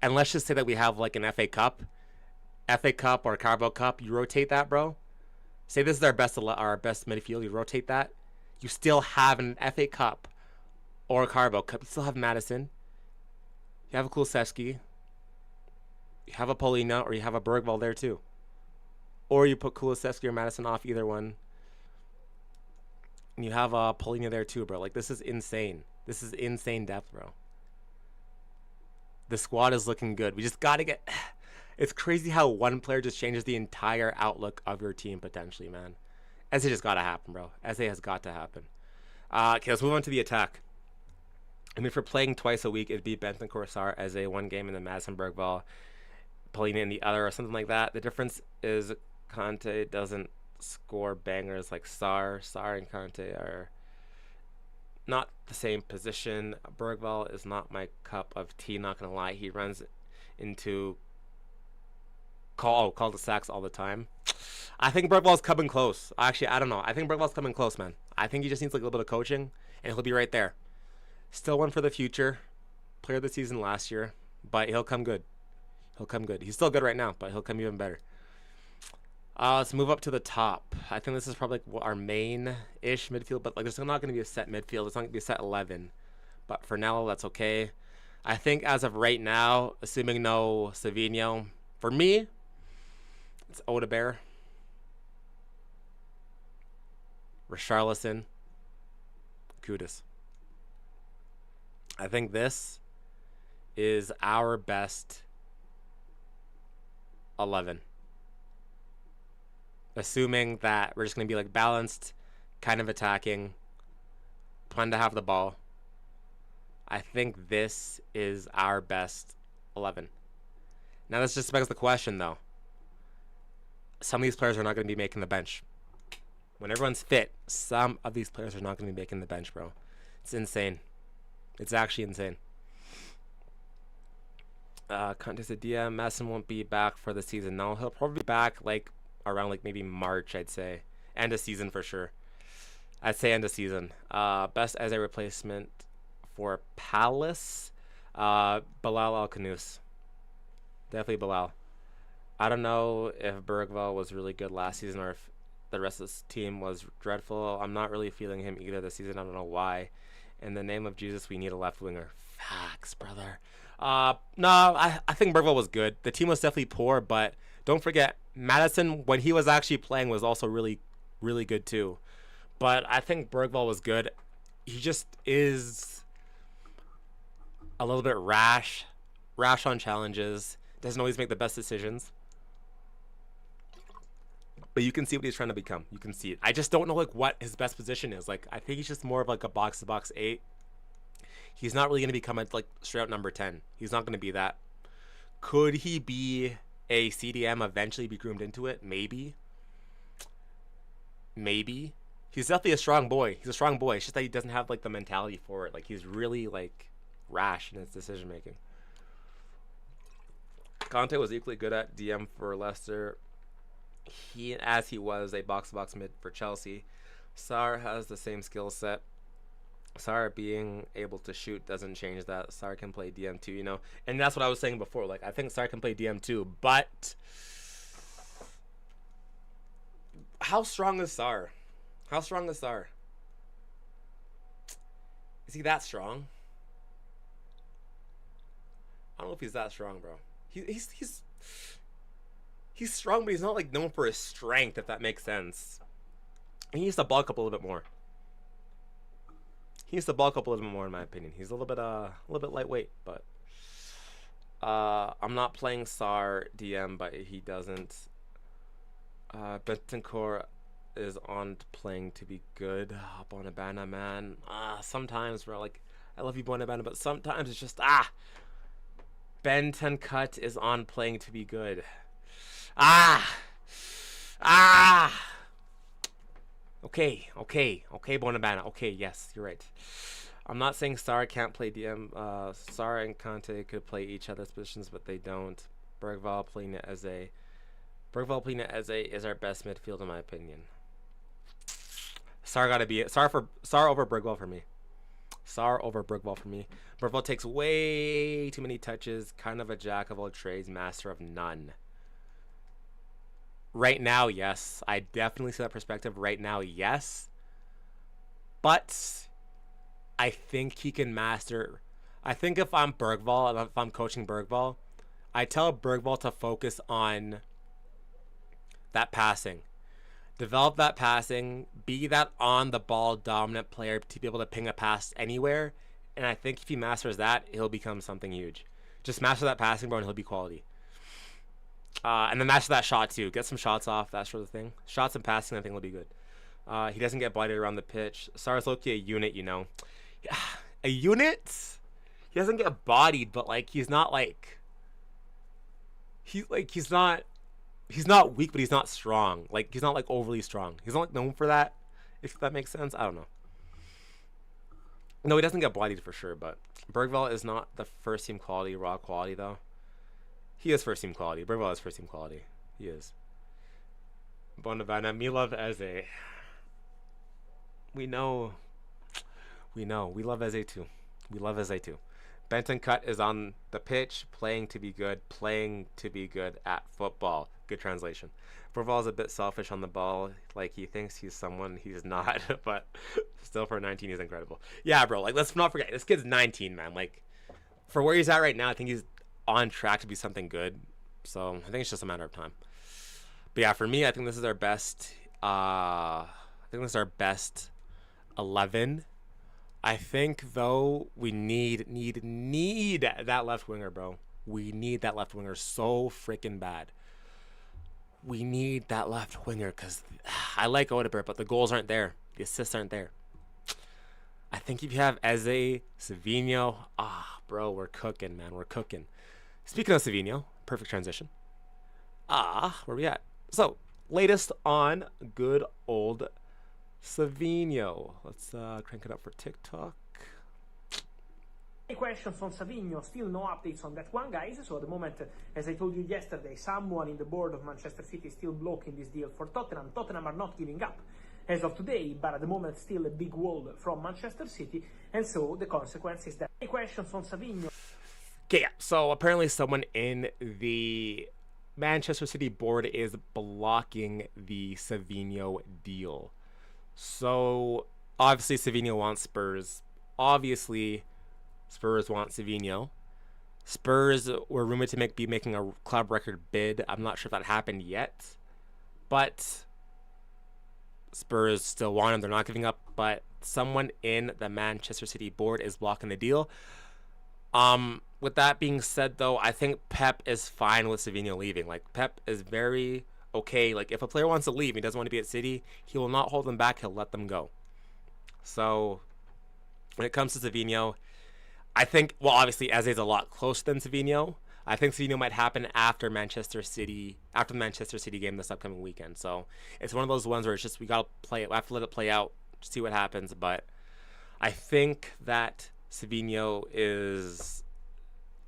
And let's just say that we have like an FA Cup or Carabao Cup. You rotate that, bro. Say this is our best midfield. You rotate that. You still have an FA Cup or a Carabao Cup. You still have Madison. You have a Kulusevski. You have a Paulina, or you have a Bergvall there too. Or you put Kulusevski or Madison off, either one. And you have a Paulina there too, bro. Like, this is insane. This is insane depth, bro. The squad is looking good. We just got to get... It's crazy how one player just changes the entire outlook of your team, potentially, man. Eze just got to happen, bro. Eze has got to happen. Okay, let's move on to the attack. I mean, if we're playing twice a week, it'd be Bentancur, Sar, Eze one game, and then Madison, Bergvall, Paulina in the other, or something like that. The difference is Conte doesn't score bangers like Sar. Sar and Conte are not the same position. Bergvall is not my cup of tea, not going to lie. He runs into cul-de-sacs all the time. I think Bergvall's coming close. Actually, I don't know. I think Bergvall's coming close, man. I think he just needs like a little bit of coaching, and he'll be right there. Still one for the future. Player of the season last year, but he'll come good. He's still good right now, but he'll come even better. Let's move up to the top. I think this is probably like our main-ish midfield, but like there's not going to be a set midfield. It's not going to be a set 11. But for now, that's okay. I think as of right now, assuming no Savinho, for me, it's Odebear, Richarlison, Kudus. I think this is our best 11. Assuming that we're just going to be like balanced, kind of attacking, plan to have the ball. I think this is our best 11. Now this just begs the question though. Some of these players are not going to be making the bench. When everyone's fit, some of these players are not going to be making the bench, bro. It's insane. It's actually insane. Conte said, yeah, Madison won't be back for the season. No, he'll probably be back like around like maybe March, I'd say. End of season for sure. I'd say end of season. Best as a replacement for Palace, Bilal Al-Khanous. Definitely Bilal. I don't know if Bergvall was really good last season or if the rest of this team was dreadful. I'm not really feeling him either this season. I don't know why. In the name of Jesus, we need a left winger. Facts, brother. No, I think Bergvall was good. The team was definitely poor, but Don't forget, Madison, when he was actually playing, was also really, really good too. But I think Bergvall was good. He just is a little bit rash on challenges. Doesn't always make the best decisions. But you can see what he's trying to become. You can see it. I just don't know like what his best position is. Like I think he's just more of like a box to box 8. He's not really going to become a like straight out number 10. He's not going to be that. Could he be a CDM eventually, be groomed into it? Maybe. Maybe. He's definitely a strong boy. He's a strong boy. It's just that he doesn't have like the mentality for it. Like he's really like rash in his decision making. Conte was equally good at DM for Leicester. As he was a box-to-box mid for Chelsea. Sarr has the same skill set. Sarr being able to shoot doesn't change that. Sarr can play DM too, you know. And that's what I was saying before. Like I think Sarr can play DM too, but how strong is Sarr? How strong is Sarr? Is he that strong? I don't know if he's that strong, bro. He's strong, but he's not like known for his strength, if that makes sense. He needs to bulk up a little bit more. He needs to bulk up a little bit more, in my opinion. He's a little bit lightweight, but I'm not playing Sarr DM, but he doesn't. Bentancur is on playing to be good. Bonabana, man. Sometimes, bro, like I love you, Bonabana, but sometimes it's just Bentancur is on playing to be good. Okay, Bonabana. Okay, yes, you're right. I'm not saying Sarr can't play DM. Sarr and Conte could play each other's positions, but they don't. Bergvall playing it as a is our best midfield in my opinion. Sarr gotta be it. Sarr over Bergvall for me. Sarr over Bergvall for me. Bergvall takes way too many touches. Kind of a jack of all trades, master of none. Right now, yes. I definitely see that perspective. Right now, yes. But I think he can master. I think if I'm Bergvall, if I'm coaching Bergvall, I tell Bergvall to focus on that passing. Develop that passing. Be that on-the-ball dominant player to be able to ping a pass anywhere. And I think if he masters that, he'll become something huge. Just master that passing, bro, and he'll be quality. And then master that shot too. Get some shots off, that sort of thing. Shots and passing, I think, will be good. He doesn't get blighted around the pitch. Sarr's low-key a unit, you know. A unit? He doesn't get bodied, but like he's not like he's not weak, but he's not strong. Like he's not like overly strong. He's not like known for that. If that makes sense, I don't know. No, he doesn't get bodied for sure, but Bergvall is not the first team quality, raw quality though. He is first team quality. Bergvall is first team quality. He is. Bonavana, me love Eze. We know. We love Eze too. Bentancur is on the pitch, playing to be good at football. Good translation. Bergvall is a bit selfish on the ball. Like, he thinks he's someone he's not, but still for 19, he's incredible. Yeah, bro, like, let's not forget, this kid's 19, man. Like, for where he's at right now, I think he's on track to be something good. So, I think it's just a matter of time. But yeah, for me, I think this is our best, 11. I think, though, we need that left winger, bro. We need that left winger so freaking bad. We need that left winger because I like Odegaard, but the goals aren't there. The assists aren't there. I think if you have Eze, Savinho, bro, we're cooking, man. We're cooking. Speaking of Savinho, perfect transition. Where we at? So, latest on good old Savinho. Let's crank it up for TikTok. Any questions on Savinho? Still no updates on that one, guys. So at the moment, as I told you yesterday, someone in the board of Manchester City is still blocking this deal for Tottenham. Tottenham are not giving up as of today, but at the moment still a big wall from Manchester City, and so the consequence is that. Any questions on Savinho? Okay, yeah. So apparently someone in the Manchester City board is blocking the Savinho deal. So obviously Savinho wants Spurs. Obviously Spurs want Savinho. Spurs were rumored to be making a club record bid. I'm not sure if that happened yet, but Spurs still want him. They're not giving up, but someone in the Manchester City board is blocking the deal. With that being said, though, I think Pep is fine with Savinho leaving. Like, Pep is very okay. Like, if a player wants to leave, he doesn't want to be at City, he will not hold them back. He'll let them go. So, when it comes to Savinho, I think, well, obviously, Eze's a lot closer than Savinho. I think Savinho might happen after the Manchester City game this upcoming weekend. So, it's one of those ones where it's just, we have to let it play out, see what happens. But I think that Savinho is,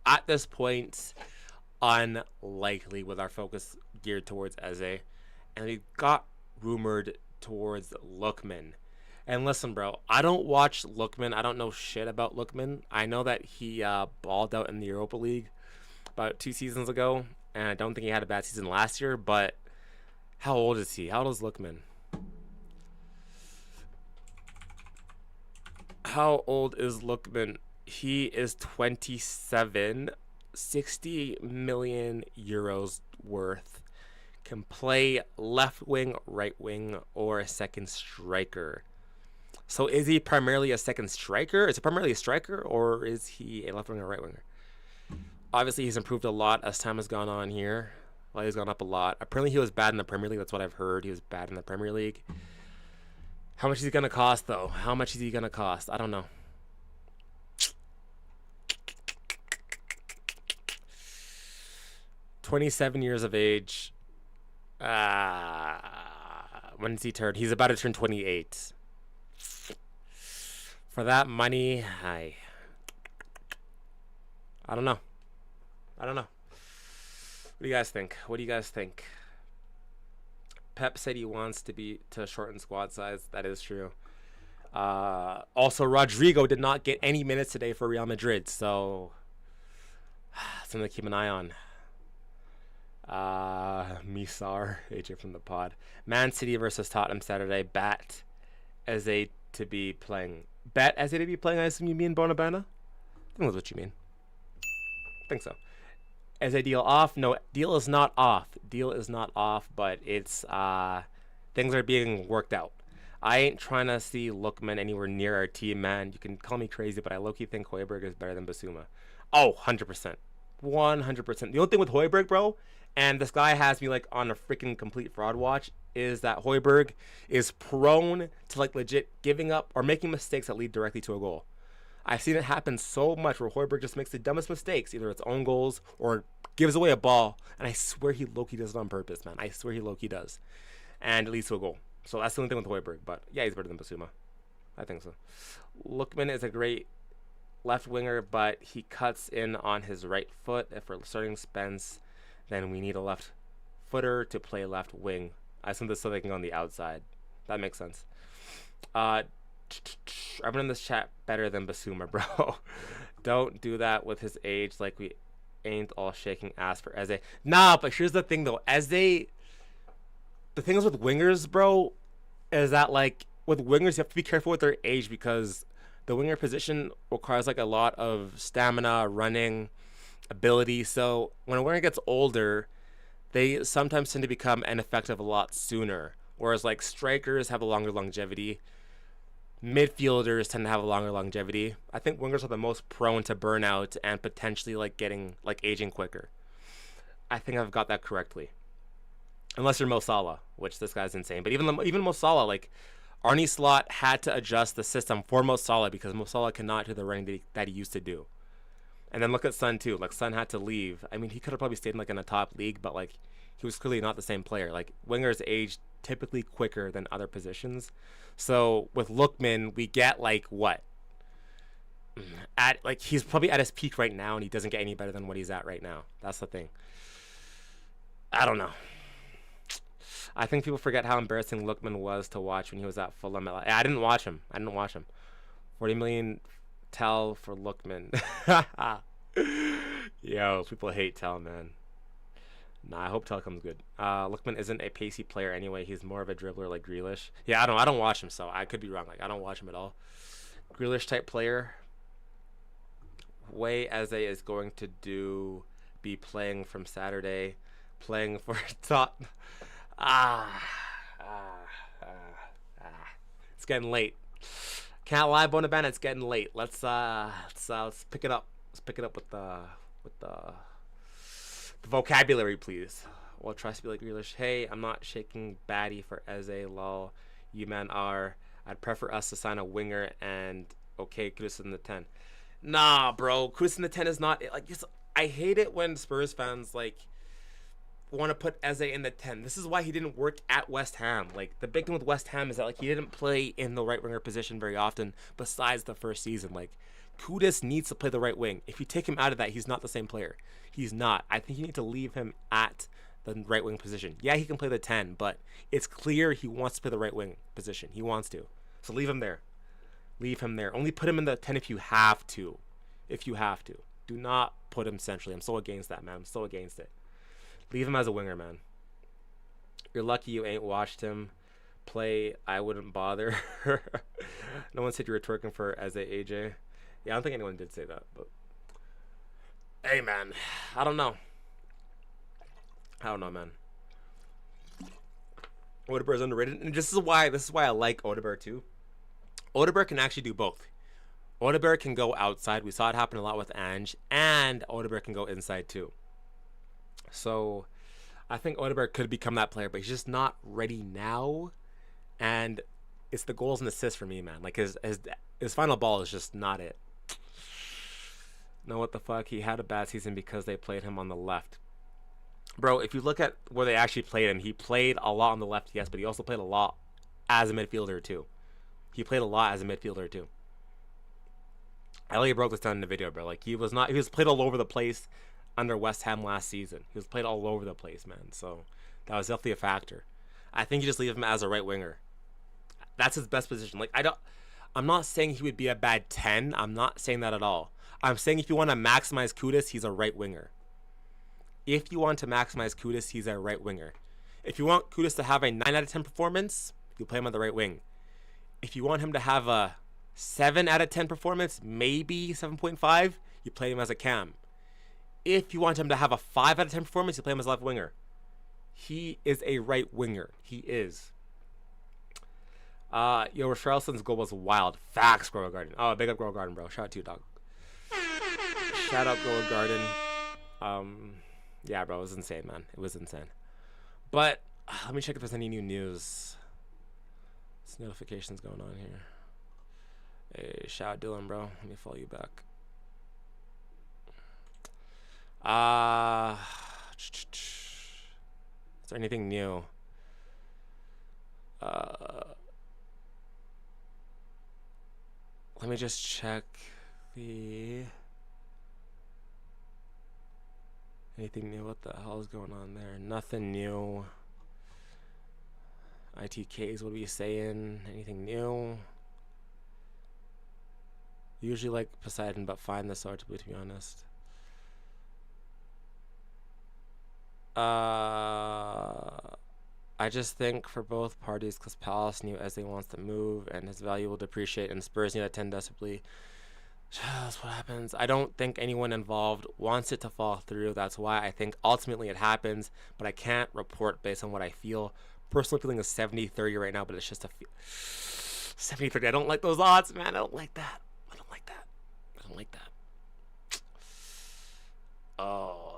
at this point, unlikely with our focus geared towards Eze. And we got rumored towards Lookman. And listen, bro, I don't watch Lookman. I don't know shit about Lookman. I know that he balled out in the Europa League about 2 seasons ago. And I don't think he had a bad season last year. But how old is he? How old is Lookman? How old is Lookman? He is 27, 60 million euros worth. Can play left wing, right wing, or a second striker. So is he primarily a second striker? Is he primarily a striker, or is he a left winger or right winger? Obviously, he's improved a lot as time has gone on here. Well, he's gone up a lot. Apparently, he was bad in the Premier League. That's what I've heard. He was bad in the Premier League. How much is he going to cost, though? How much is he going to cost? I don't know. 27 years of age. When does he turn? He's about to turn 28. For that money, I don't know. I don't know. What do you guys think? What do you guys think? Pep said he wants to shorten squad size. That is true. Also, Rodrigo did not get any minutes today for Real Madrid, so something to keep an eye on. Misar, AJ from the pod. Man City versus Tottenham Saturday. Bet Eze to be playing. Bet Eze to be playing. I assume you mean Bonabana? I think that's what you mean. I think so. Eze deal off? No, deal is not off. Deal is not off, but it's things are being worked out. I ain't trying to see Lookman anywhere near our team, man. You can call me crazy, but I low-key think Højbjerg is better than Basuma. Oh, 100%. 100%. The only thing with Højbjerg, bro, and this guy has me like on a freaking complete fraud watch, is that Højbjerg is prone to like legit giving up or making mistakes that lead directly to a goal. I've seen it happen so much where Højbjerg just makes the dumbest mistakes, either it's own goals or gives away a ball, and I swear he low-key does it on purpose, man. I swear he low-key does. And it leads to a goal. So that's the only thing with Højbjerg, but yeah, he's better than Basuma. I think so. Lookman is a great left winger, but he cuts in on his right foot. If we're starting Spence, then we need a left footer to play left wing. I assume this so they can go on the outside. That makes sense. Everyone in this chat better than Basuma, bro. Don't do that with his age. Like, we ain't all shaking ass for Eze. Nah, but here's the thing, though. Eze, the thing is with wingers, bro, is that, like, with wingers, you have to be careful with their age because the winger position requires, like, a lot of stamina, running, ability. So when a winger gets older, they sometimes tend to become ineffective a lot sooner. Whereas, like, strikers have a longer longevity. Midfielders tend to have a longer longevity. I think wingers are the most prone to burnout and potentially, like, getting, like, aging quicker. I think I've got that correctly. Unless you're Mo Salah, which this guy's insane. But even Mo Salah, like, Arne Slot had to adjust the system for Mo Salah because Mo Salah cannot do the running that he used to do. And then look at Son, too. Like, Son had to leave. I mean, he could have probably stayed, like, in a top league, but, like, he was clearly not the same player. Like, wingers age typically quicker than other positions. So, with Lookman, we get, like, what? He's probably at his peak right now, and he doesn't get any better than what he's at right now. That's the thing. I don't know. I think people forget how embarrassing Lookman was to watch when he was at Fulham. I didn't watch him. 40 million tell for Lookman. Yo, people hate Tell, man. Nah, I hope Tell comes good. Lookman isn't a pacey player anyway. He's more of a dribbler like Grealish. Yeah, I don't watch him, so I could be wrong. Like, I don't watch him at all. Grealish type player. way Eze is going to be playing from Saturday, playing for Tottenham. Ah, ah, ah, ah. It's getting late. Can't lie, Bonaban. It's getting late. Let's pick it up. Let's pick it up with the vocabulary, please. Well, try to be like Grealish. Hey, I'm not shaking baddie for Eze. Lol, you man are. I'd prefer us to sign a winger and okay, Kudus in the 10. Nah, bro, Kudus in the 10 is not like. I hate it when Spurs fans like want to put Eze in the 10. This is why he didn't work at West Ham. Like, the big thing with West Ham is that like he didn't play in the right winger position very often besides the first season. Like, Kudus needs to play the right wing. If you take him out of that, he's not the same player. He's not. I think you need to leave him at the right wing position. Yeah, he can play the 10, but it's clear he wants to play the right wing position. He wants to. So leave him there. Leave him there. Only put him in the 10 if you have to. If you have to. Do not put him centrally. I'm so against that, man. I'm so against it. Leave him as a winger, man. You're lucky you ain't watched him play. I wouldn't bother. No one said you were twerking for as a AJ. Yeah, I don't think anyone did say that, but hey, man, I don't know. I don't know, man. Odegaard is underrated, and this is why I like Odegaard too. Odegaard can actually do both. Odegaard can go outside. We saw it happen a lot with Ange, and Odegaard can go inside too. So I think Odegaard could become that player, but he's just not ready now. And it's the goals and assists for me, man. Like his final ball is just not it. No, what the fuck? He had a bad season because they played him on the left. Bro, if you look at where they actually played him, he played a lot on the left, yes, but he also played a lot as a midfielder too. He played a lot as a midfielder too. Elliot broke this down in the video, bro. Like he was played all over the place under West Ham last season. He was played all over the place, man. So that was definitely a factor. I think you just leave him as a right winger. That's his best position. Like I'm not saying he would be a bad 10. I'm not saying that at all. I'm saying if you want to maximize Kudus, he's a right winger. If you want to maximize Kudus, he's a right winger. If you want Kudus to have a 9 out of 10 performance, you play him on the right wing. If you want him to have a 7 out of 10 performance, maybe 7.5, you play him as a cam. If you want him to have a 5 out of 10 performance, you play him as a left winger. He is a right winger. He is. Richarlison's goal was wild. Facts, Grow Garden. Oh, big up Grow Garden, bro. Shout out to you, dog. Shout out Grow Garden. Yeah, bro, it was insane, man. It was insane. But let me check if there's any new news. What's notifications going on here? Hey, shout out Dylan, bro. Let me follow you back. Is there anything new? Let me just check the... Anything new? What the hell is going on there? Nothing new. ITKs, what are we saying? Anything new? Usually like Poseidon, but find this article to be honest. I just think for both parties, because Palace knew Eze wants to move and his value will depreciate, and Spurs need to attend desperately. That's what happens. I don't think anyone involved wants it to fall through. That's why I think ultimately it happens, but I can't report based on what I feel. Personally feeling is 70-30 right now, but it's just a 70-30. I don't like those odds, man. I don't like that. I don't like that. I don't like that. Oh.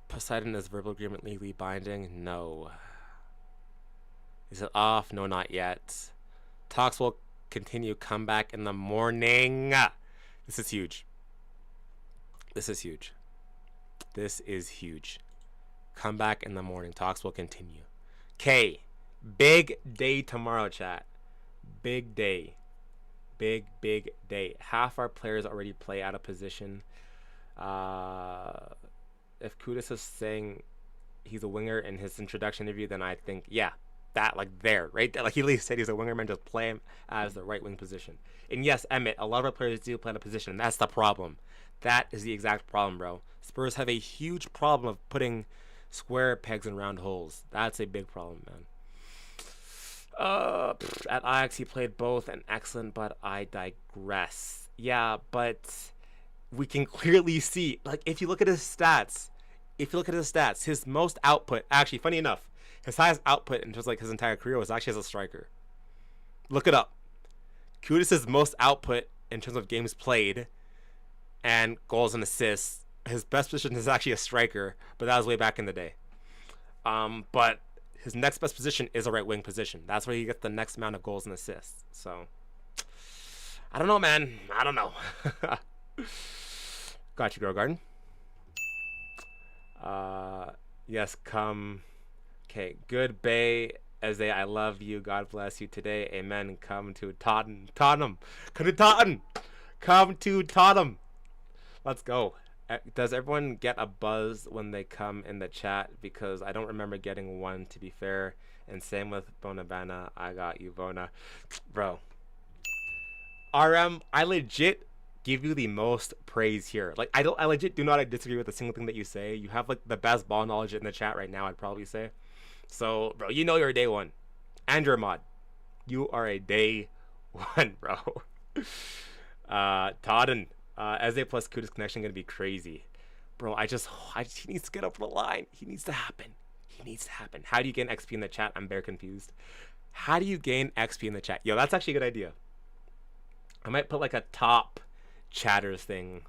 Poseidon is verbal agreement legally binding? No. Is it off? No, not yet. Talks will continue. Come back in the morning. This is huge. This is huge. This is huge. Come back in the morning. Talks will continue. Okay. Big day tomorrow, chat. Big day. Big day. Half our players already play out of position. If Kudus is saying he's a winger in his introduction interview, then I think, yeah, that, like, there, right? Like, he at least said he's a winger, man, just play him as the right wing position. And yes, Emmett, a lot of our players do play in a position, and that's the problem. That is the exact problem, bro. Spurs have a huge problem of putting square pegs in round holes. That's a big problem, man. At Ajax, he played both and excellent, but I digress. Yeah, but we can clearly see, like, if you look at his stats, his most output, actually, funny enough, his highest output in terms of, like, his entire career was actually as a striker. Look it up. Kudus' most output in terms of games played and goals and assists, his best position is actually a striker, but that was way back in the day. But his next best position is a right wing position. That's where he gets the next amount of goals and assists. So, I don't know, man. I don't know. Got you, Girl Garden. Yes, come. Okay, good Bay. Eze, I love you. God bless you today. Amen. Come to Tottenham. Come to Tottenham. Come to Tottenham. Let's go. Does everyone get a buzz when they come in the chat? Because I don't remember getting one, to be fair. And same with Bonabana. I got you, Bona. Bro. RM, I legit give you the most praise here. Like, I legit do not disagree with a single thing that you say. You have, like, the best ball knowledge in the chat right now, I'd probably say. So, bro, you know you're a day one. And you're a mod. You are a day one, bro. Todden. Eze plus Kudus connection gonna be crazy. Bro, he needs to get up the line. He needs to happen. How do you gain XP in the chat? I'm very confused. How do you gain XP in the chat? Yo, that's actually a good idea. I might put like a top chatters thing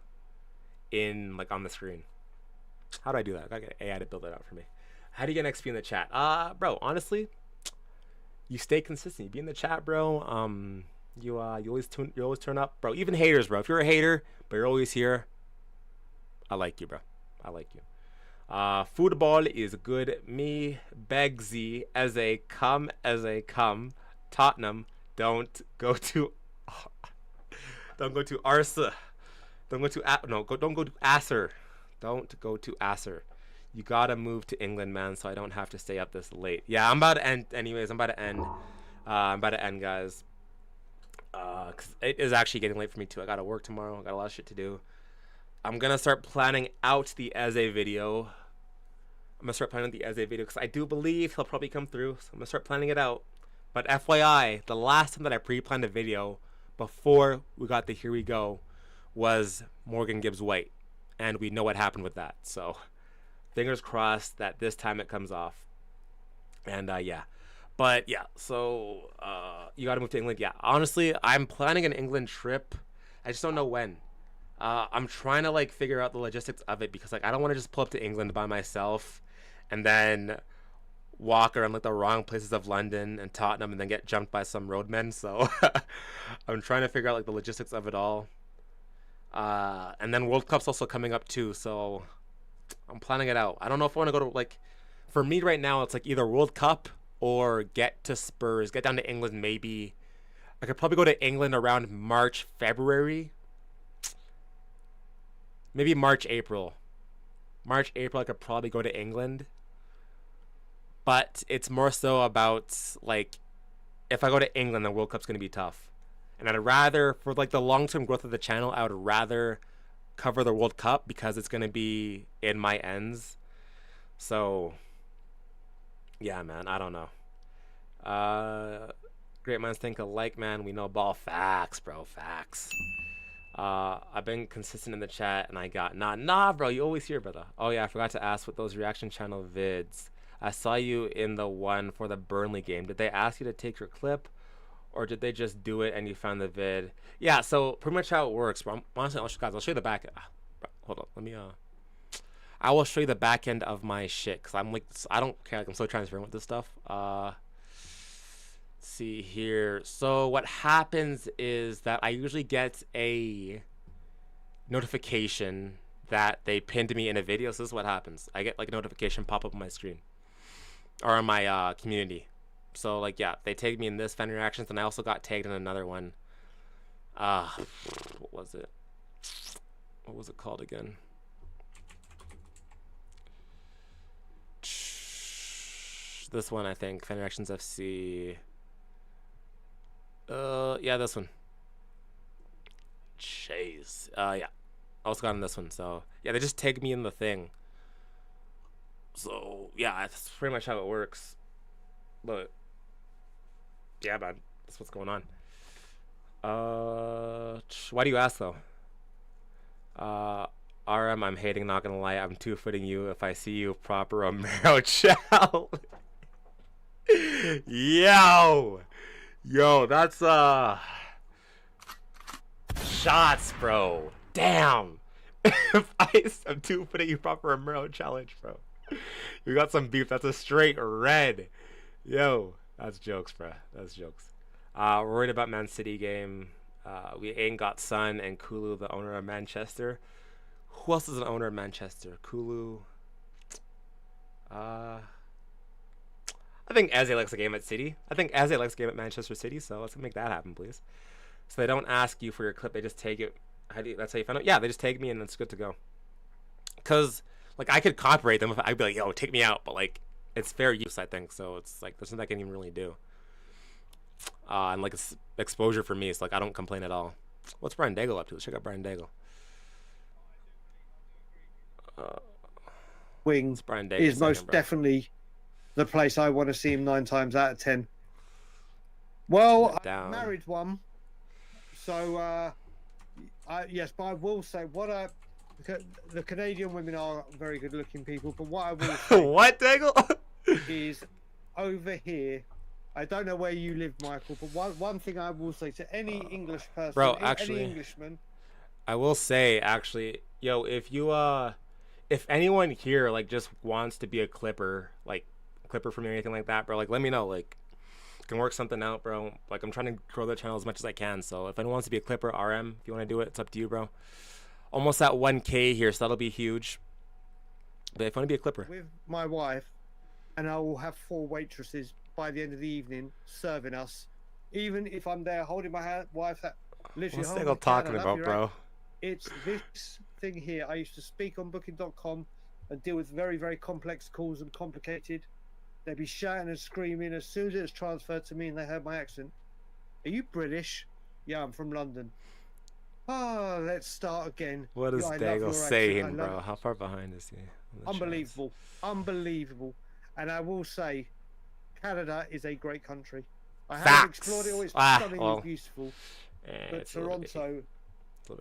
in like on the screen. How do I do that? I got AI to build it out for me. How do you get XP in the chat? Bro, honestly, you stay consistent. You be in the chat, bro. You always turn up, bro. Even haters, bro. If you're a hater, but you're always here, I like you, bro. I like you. Football is good. Me, Begsy, as a come. Tottenham, don't go to Arsa. Don't go to Asser. Don't go to Asser. You gotta move to England, man, so I don't have to stay up this late. Yeah, I'm about to end. Anyways, I'm about to end, guys. 'Cause it is actually getting late for me too. I gotta work tomorrow. I got a lot of shit to do. I'm gonna start planning out the Eze video. Because I do believe he'll probably come through. So I'm gonna start planning it out. But FYI, the last time that I pre-planned a video before we got the Here We Go was Morgan Gibbs White, and we know what happened with that. So fingers crossed that this time it comes off. And yeah. But yeah, so you got to move to England. Yeah, honestly, I'm planning an England trip. I just don't know when. I'm trying to like figure out the logistics of it because like I don't want to just pull up to England by myself and then walk around like the wrong places of London and Tottenham and then get jumped by some roadmen. So I'm trying to figure out like the logistics of it all. And then World Cup's also coming up too, so I'm planning it out. I don't know if I want to go to like, for me right now, it's like either World Cup or get to Spurs, get down to England maybe. I could probably go to England around March, February. Maybe March, April. March, April, I could probably go to England. But it's more so about, like, if I go to England, the World Cup's going to be tough. And I'd rather, for, like, the long-term growth of the channel, I would rather cover the World Cup because it's going to be in my ends. So, yeah, man, I don't know. Great minds think alike, man. We know ball. Facts, bro. Facts. I've been consistent in the chat, and I got nah, bro. You always here, brother. Oh yeah, I forgot to ask with those reaction channel vids. I saw you in the one for the Burnley game. Did they ask you to take your clip, or did they just do it and you found the vid? Yeah. So pretty much how it works, bro. Honestly, I'll show you the back. Hold on. Let me. I will show you the back end of my shit, cause I'm like, I don't care. Like, I'm so transparent with this stuff. See here. So what happens is that I usually get a notification that they pinned me in a video. So this is what happens. I get like a notification pop up on my screen or on my community. So like, yeah, they tagged me in this fan reactions, and I also got tagged in another one. What was it? What was it called again? This one, I think. Fan reactions FC. Yeah, this one. Chase. Yeah. I also got on this one. So, yeah, they just tag me in the thing. So, yeah, that's pretty much how it works. But, yeah, man, that's what's going on. Why do you ask though? Uh, RM, I'm hating. Not gonna lie, I'm two-footing you. If I see you, proper Romero chow. Yo, yo, that's shots, bro. Damn. If I'm two-footing you, proper Romero challenge, bro. You got some beef. That's a straight red. Yo, that's jokes, bro. That's jokes. Worried about Man City game. We ain't got Son and Kulu, the owner of Manchester. Who else is an owner of Manchester? Kulu. I think Eze likes a game at City. I think Eze likes a game at Manchester City, so let's make that happen, please. So they don't ask you for your clip, they just take it. That's how you find out? Yeah, they just tag me and it's good to go. Because, like, I could copyright them if I'd be like, yo, take me out, but, like, it's fair use, I think, so it's like, there's nothing I can even really do. And, like, it's exposure for me, so, like, I don't complain at all. What's Brian Daigle up to? Let's check out Brian Daigle. Wing Brian Daigle is most definitely the place I want to see him 9 times out of 10. Well, I married one, so yes, but I will say the Canadian women are very good-looking people. But what I will say, what Daigle is over here. I don't know where you live, Michael, but one thing I will say to any English person, bro, actually, any Englishman, I will say, actually, yo, if anyone here like just wants to be a clipper, like clipper for me or anything like that, bro, like let me know, like can work something out, bro. Like I'm trying to grow the channel as much as I can, so if anyone wants to be a clipper, RM, if you want to do it, it's up to you, bro. Almost at 1K here, so that'll be huge. But if you want to be a clipper, with my wife, and I will have 4 waitresses by the end of the evening serving us, even if I'm there holding my wife that literally what's Daigle talking about, bro? It's this thing here. I used to speak on booking.com and deal with very, very complex calls and complicated. They'd be shouting and screaming as soon as it was transferred to me and they heard my accent. Are you British? Yeah, I'm from London. Oh, let's start again. What is Daigle saying, bro? How far behind is he? Unbelievable. Unbelievable. And I will say, Canada is a great country. I haven't explored it all. It's stunningly beautiful. But Toronto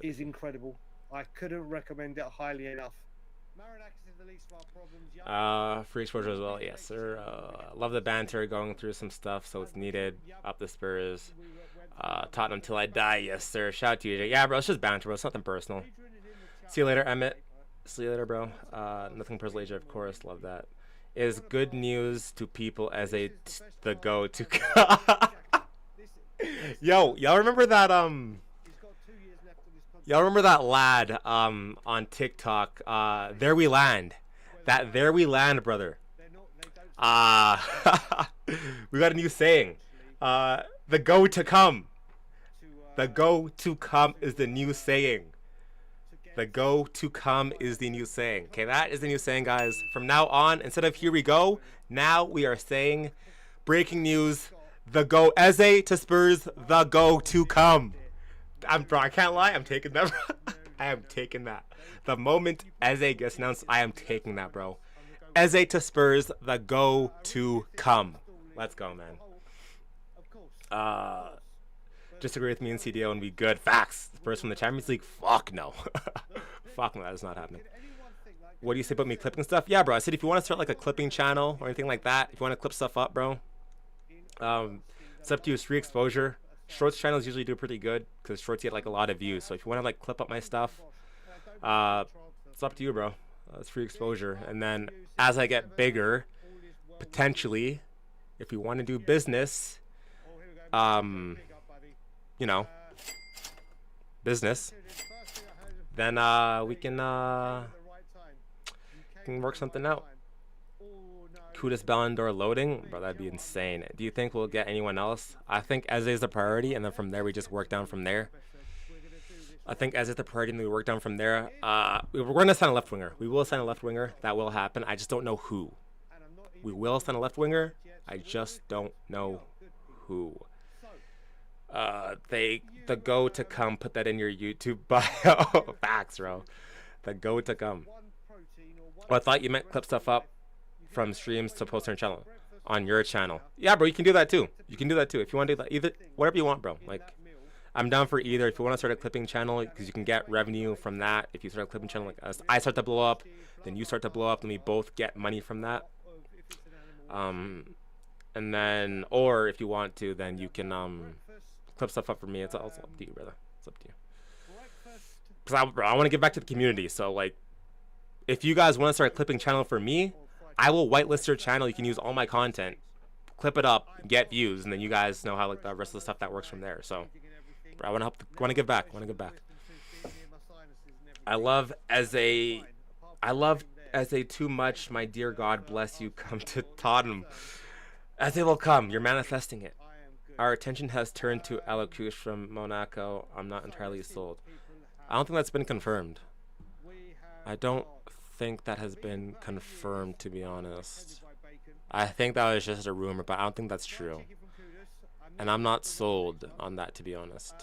is incredible. I couldn't recommend it highly enough. Is the least of our problems. Free exposure as well, yes sir. Love the banter, going through some stuff, so it's needed. Up the Spurs. Tottenham till I die, yes sir. Shout out to you, yeah, bro. It's just banter, bro. It's nothing personal. See you later, Emmett. See you later, bro. Nothing personal, AJ, of course. Love that. Is good news to people as the go-to. Yo, y'all remember that Y'all remember that lad on TikTok? There we land. That there we land, brother. We got a new saying. The go to come. The go to come is the new saying. The go to come is the new saying. Okay, that is the new saying, guys. From now on, instead of here we go, now we are saying breaking news. The go Eze to Spurs. The go to come. Bro, I can't lie. I'm taking that. I am taking that. The moment Eze gets announced, I am taking that, bro. Eze to Spurs, the go to come. Let's go, man. Disagree with me and CDO and be good. Facts. Spurs from the Champions League? Fuck no. Fuck no, that is not happening. What do you say about me clipping stuff? Yeah, bro. I said if you want to start like a clipping channel or anything like that, if you want to clip stuff up, bro, it's up to you. It's free exposure. Shorts channels usually do pretty good because shorts get like a lot of views. So if you want to like clip up my stuff, it's up to you, bro. It's free exposure. And then as I get bigger, potentially, if you want to do business, you know, business, then we can work something out. Kudus Ballon d'Or loading, bro, that'd be insane. Do you think we'll get anyone else? I think Eze is the priority, and then from there we just work down from there. I think Eze is the priority, and we work down from there. We're going to sign a left winger. We will sign a left winger. That will happen. I just don't know who. We will sign a left winger. I just don't know who. The go to come. Put that in your YouTube bio. Facts, bro. The go to come. Oh, I thought you meant clip stuff up from streams to post on your channel. on your channel. Yeah, bro, you can do that too. You can do that too if you want to do that. Either whatever you want, bro. Like, I'm down for either. If you want to start a clipping channel, because you can get revenue from that. If you start a clipping channel like us, I start to blow up, then you start to blow up, and we both get money from that. And then, or if you want to, then you can clip stuff up for me. It's also up to you, brother. It's up to you. Because I want to give back to the community. So like, if you guys want to start a clipping channel for me, I will whitelist your channel. You can use all my content, clip it up, get views, and then you guys know how like the rest of the stuff that works from there. So I want to help. Want to give back. Want to give back. I love as a too much. My dear God bless you. Come to Tottenham. As they will come. You're manifesting it. Our attention has turned to Alacush from Monaco. I'm not entirely sold. I don't think that's been confirmed. I don't think that has been confirmed, to be honest. I think that was just a rumor, but I don't think that's true. And I'm not sold on that, to be honest.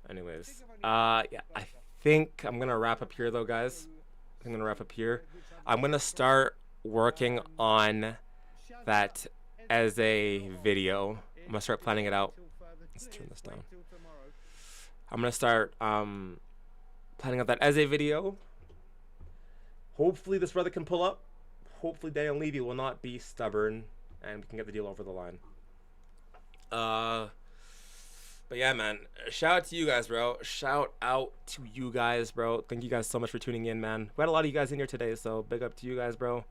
Anyways, yeah, I think I'm gonna wrap up here though, guys. I'm gonna wrap up here. I'm gonna start working on that as a video. I'm gonna start planning it out. Let's turn this down. I'm gonna start planning out that as a video. Hopefully this brother can pull up. Hopefully Daniel Levy will not be stubborn and we can get the deal over the line. But yeah, man, shout out to you guys, bro. Shout out to you guys, bro. Thank you guys so much for tuning in, man. We had a lot of you guys in here today, so big up to you guys, bro.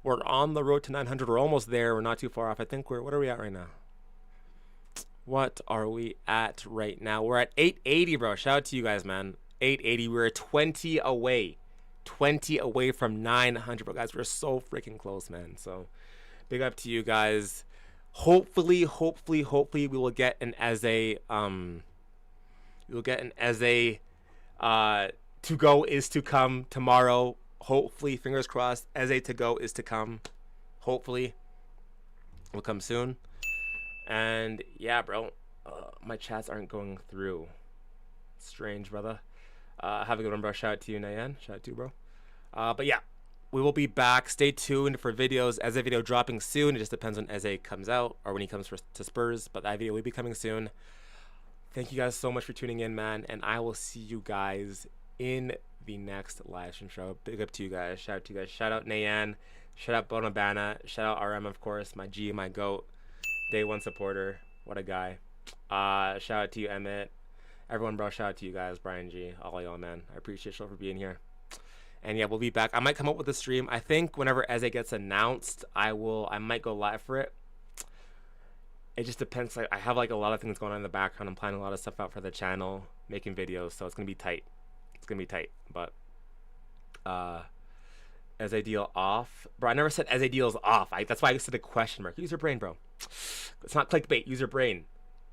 We're on the road to 900. We're almost there. We're not too far off. I think what are we at right now? What are we at right now? We're at 880, bro. Shout out to you guys, man. 880. We're 20 away. 20 away from 900, bro. Guys, we're so freaking close, man. So big up to you guys. Hopefully we will get an to go is to come tomorrow. Hopefully, fingers crossed, Eze to go is to come. Hopefully will come soon. And yeah, bro, my chats aren't going through. Strange, brother. Have a good one, bro. Shout out to you, Nayan. Shout out to you, bro. But yeah, we will be back. Stay tuned for videos. Eze video dropping soon. It just depends when Eze comes out or when he comes to Spurs. But that video will be coming soon. Thank you guys so much for tuning in, man. And I will see you guys in the next live stream show. Big up to you guys. Shout out to you guys. Shout out Nayan. Shout out Bonabana. Shout out RM, of course. My G, my GOAT. Day one supporter. What a guy. Shout out to you, Emmett. Everyone, bro. Shout out to you guys. Brian G. All y'all, man. I appreciate y'all for being here. And yeah, we'll be back. I might come up with a stream. I think whenever Eze gets announced, I might go live for it. It just depends. Like, I have like a lot of things going on in the background. I'm planning a lot of stuff out for the channel, making videos, so it's gonna be tight. It's gonna be tight. But Eze deal off, bro. I never said Eze deal's off. That's why I said a question mark. Use your brain, bro. It's not clickbait. Use your brain.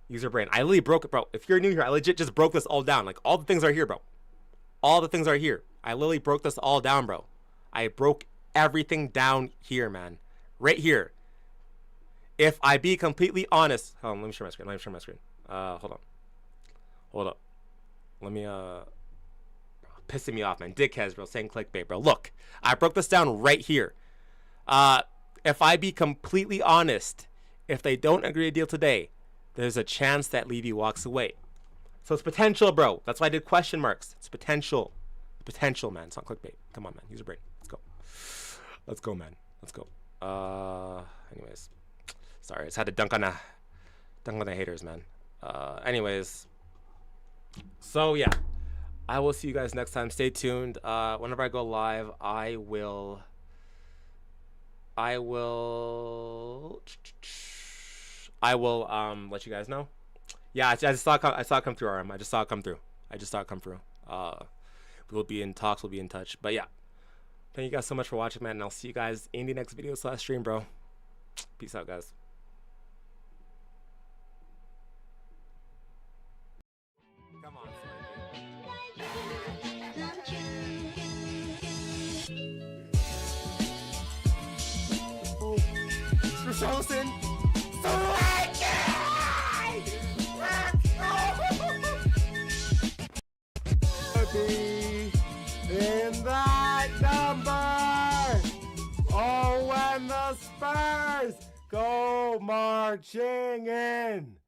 Use your brain. I literally broke it, bro. If you're new here, I legit just broke this all down. Like, all the things are here, bro. All the things are here. I literally broke this all down, bro. I broke everything down here, man. Right here. If I be completely honest. Hold on, let me share my screen. Hold on. Hold up. Let me, pissing me off, man. Dickheads, bro, saying clickbait, bro. Look, I broke this down right here. If I be completely honest, if they don't agree to deal today, there's a chance that Levy walks away. So it's potential, bro. That's why I did question marks. It's potential. Potential, man. It's not clickbait. Come on, man. Use your brain. Let's go. Let's go, man. Let's go. Anyways. Sorry, I just had to dunk on the haters, man. Anyways. So yeah. I will see you guys next time. Stay tuned. Whenever I go live, I will let you guys know. Yeah, I just saw it come through, RM. I just saw it come through. We'll be in talks. We'll be in touch. But yeah, thank you guys so much for watching, man. And I'll see you guys in the next video / stream, bro. Peace out, guys. Come on, Mr. Olsen. So And the Spurs go marching in.